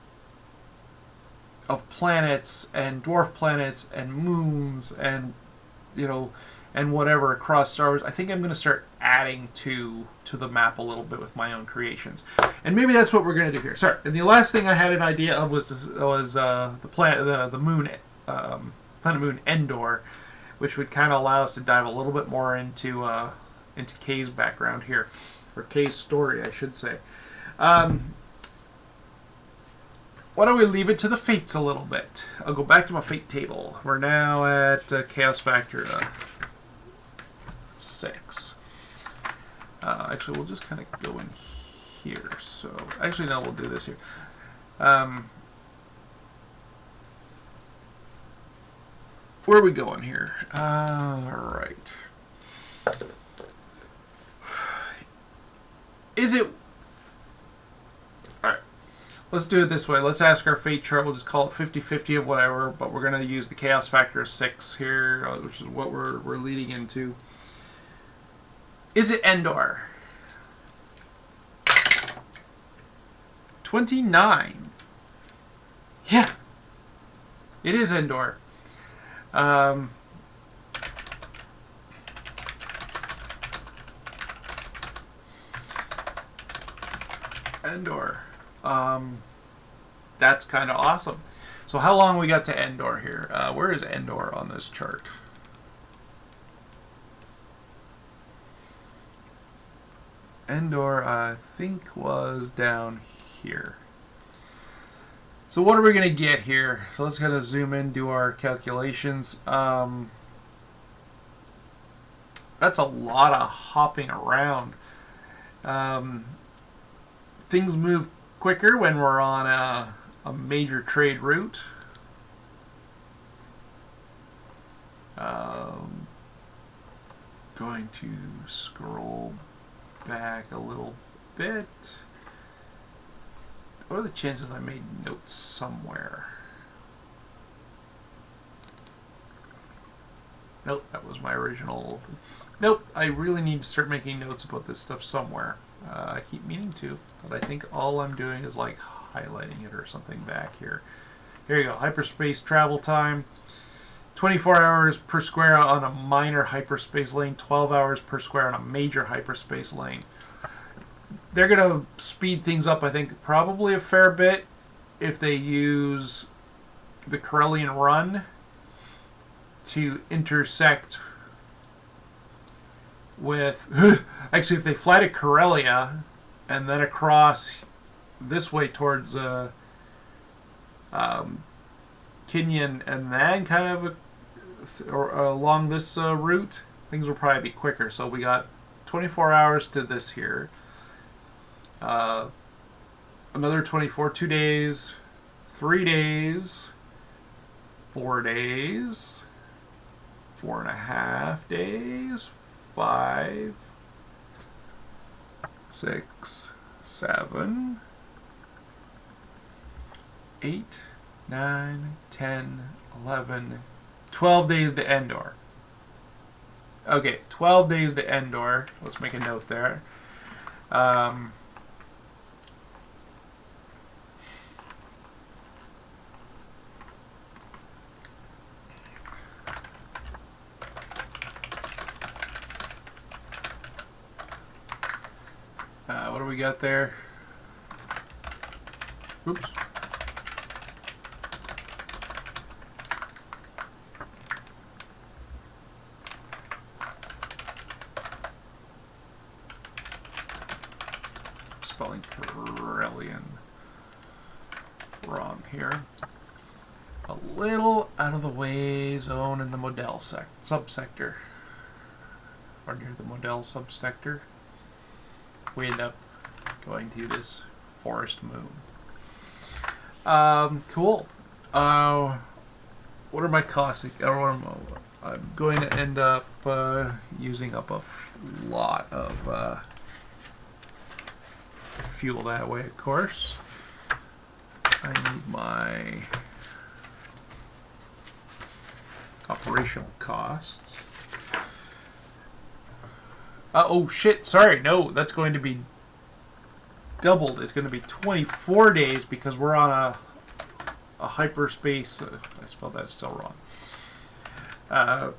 planets and dwarf planets and moons and and whatever across Star Wars. I think I'm going to start adding to the map a little bit with my own creations, and maybe that's what we're going to do here. Sorry, and the last thing I had an idea of was the moon, planet moon Endor, which would kind of allow us to dive a little bit more into Kay's background here. Or Kay's story, I should say. Why don't we leave it to the fates a little bit? I'll go back to my fate table. We're now at chaos factor 6. Actually, we'll just kind of go in here. So, actually, no, we'll do this here. Where are we going here? All right. Is it... Alright. Let's do it this way. Let's ask our fate chart. We'll just call it 50-50 of whatever, but we're going to use the chaos factor of 6 here, which is what we're leading into. Is it Endor? 29. Yeah. It is Endor. Endor. That's kind of awesome. So how long we got to Endor here? Where is Endor on this chart? Endor, I think, was down here. So what are we going to get here? So let's kind of zoom in, do our calculations. That's a lot of hopping around. Things move quicker when we're on a major trade route. Going to scroll back a little bit. What are the chances I made notes somewhere? Nope, that was my original. Nope, I really need to start making notes about this stuff somewhere. I keep meaning to, but I think all I'm doing is like highlighting it or something back here. Here you go, hyperspace travel time. 24 hours per square on a minor hyperspace lane, 12 hours per square on a major hyperspace lane. They're going to speed things up, I think, probably a fair bit if they use the Corellian run to intersect with... Actually, if they fly to Corellia and then across this way towards Kinyon and then kind of along this route, things will probably be quicker. So we got 24 hours to this here. Another 24, 2 days, 3 days, 4 days, 4.5 days, 5, 6, 7, 8, 9, 10, 11, 12 days to Endor. Okay, 12 days to Endor. Let's make a note there. What do we got there? Oops. Spelling Corellian wrong here. A little out of the way zone in the Model subsector, or near the Model subsector. We end up going to this forest moon. Cool. What are my costs? I'm going to end up using up a lot of fuel that way, of course. I need my operational costs. Oh shit, sorry, no, that's going to be doubled. It's going to be 24 days because we're on a hyperspace, I spelled that still wrong, a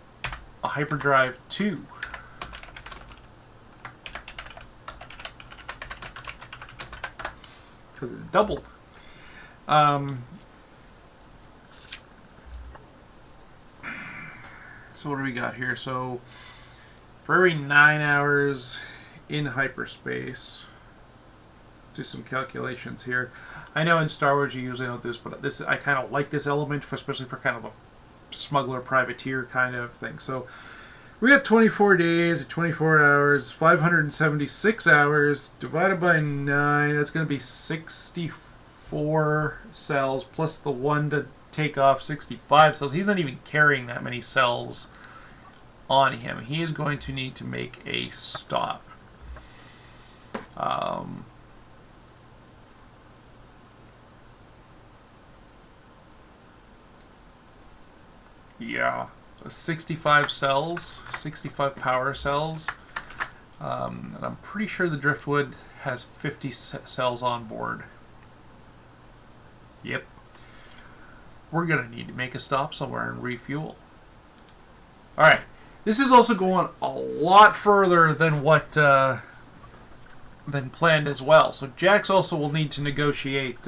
hyperdrive 2. Because it's doubled. So what do we got here? So for every 9 hours in hyperspace, let's do some calculations here. I know in Star Wars you usually don't do this, but this I kind of like this element, especially for kind of a smuggler privateer kind of thing. So we got 24 days, 24 hours, 576 hours divided by 9. That's going to be 64 cells plus the one to take off, 65 cells. He's not even carrying that many cells on him. He is going to need to make a stop. Yeah, 65 cells, 65 power cells, and I'm pretty sure the driftwood has 50 cells on board. Yep. We're going to need to make a stop somewhere and refuel. Alright, this is also going a lot further than what than planned as well. So Jax also will need to negotiate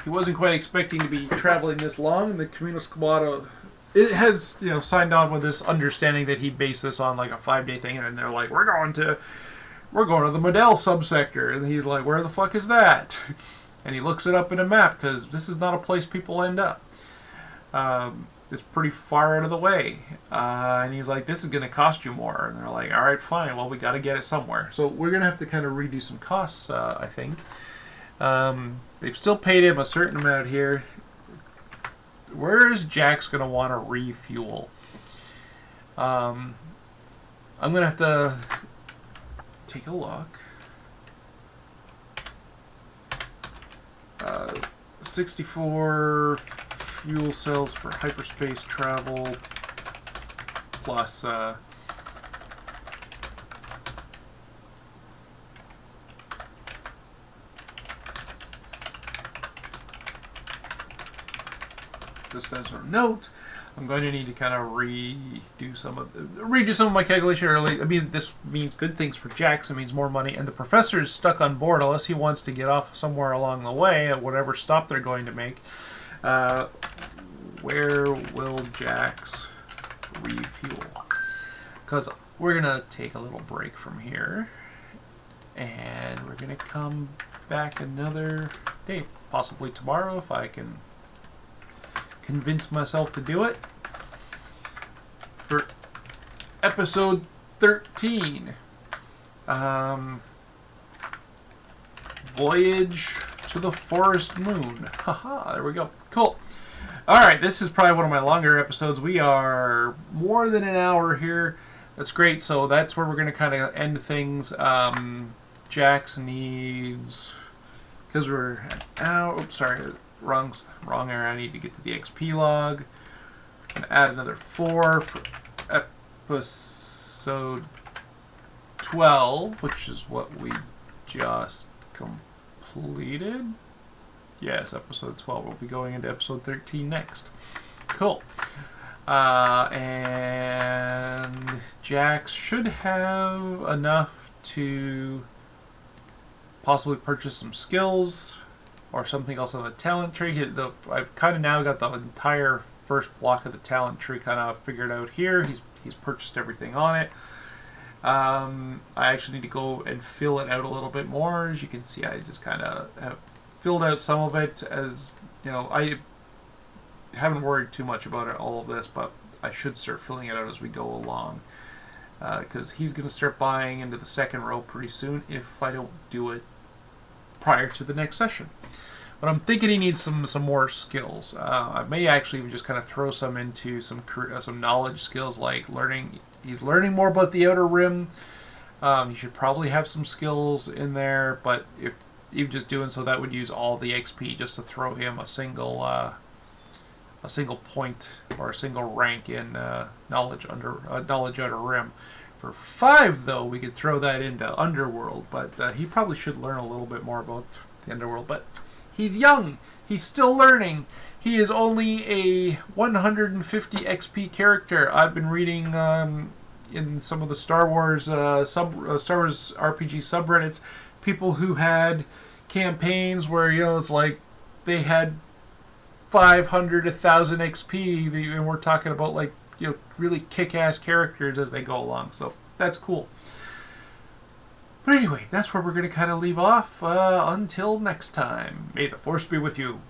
he wasn't quite expecting to be traveling this long, and the Kamino Squad it has, you know, signed on with this understanding that he based this on like a 5-day thing, and they're like, we're going to the Model subsector, and he's like, where the fuck is that? And he looks it up in a map because this is not a place people end up. It's pretty far out of the way. And he's like, this is going to cost you more. And they're like, all right, fine. Well, we got to get it somewhere. So we're going to have to kind of redo some costs, I think. They've still paid him a certain amount here. Where is Jax going to want to refuel? I'm going to have to take a look. 64 fuel cells for hyperspace travel plus just as a note, I'm going to need to kind of redo some of my calculation early. I mean, this means good things for Jax. It means more money, and the professor is stuck on board unless he wants to get off somewhere along the way at whatever stop they're going to make. Where will Jax refuel? Because we're gonna take a little break from here, and we're gonna come back another day, possibly tomorrow if I can convince myself to do it, for episode 13. Voyage to the Forest Moon. Haha, there we go. Cool. Alright, this is probably one of my longer episodes. We are more than an hour here. That's great. So that's where we're going to kind of end things. Jax needs... Because we're... oops, sorry. Wrong area. I need to get to the XP log. I'm going to add another 4 for episode 12, which is what we just completed. Yes, episode 12. We'll be going into episode 13 next. Cool. And Jax should have enough to possibly purchase some skills or something else on the talent tree. I've kind of now got the entire first block of the talent tree kind of figured out here. He's purchased everything on it. I actually need to go and fill it out a little bit more. As you can see, I just kind of have filled out some of it. As you know, I haven't worried too much about all of this, but I should start filling it out as we go along, because he's going to start buying into the second row pretty soon if I don't do it prior to the next session. But I'm thinking he needs some more skills. I may actually even just kind of throw some into some knowledge skills, like learning. He's learning more about the Outer Rim. He should probably have some skills in there, but if even just doing so, that would use all the XP just to throw him a single point or a single rank in knowledge Outer Rim. For 5, though, we could throw that into Underworld, but he probably should learn a little bit more about the Underworld. But he's young. He's still learning. He is only a 150 XP character. I've been reading in some of the Star Wars Star Wars RPG subreddits, people who had campaigns where, you know, it's like they had 500, 1,000 XP, and we're talking about, like, you know, really kick-ass characters as they go along. So that's cool. But anyway, that's where we're going to kind of leave off until next time. May the Force be with you.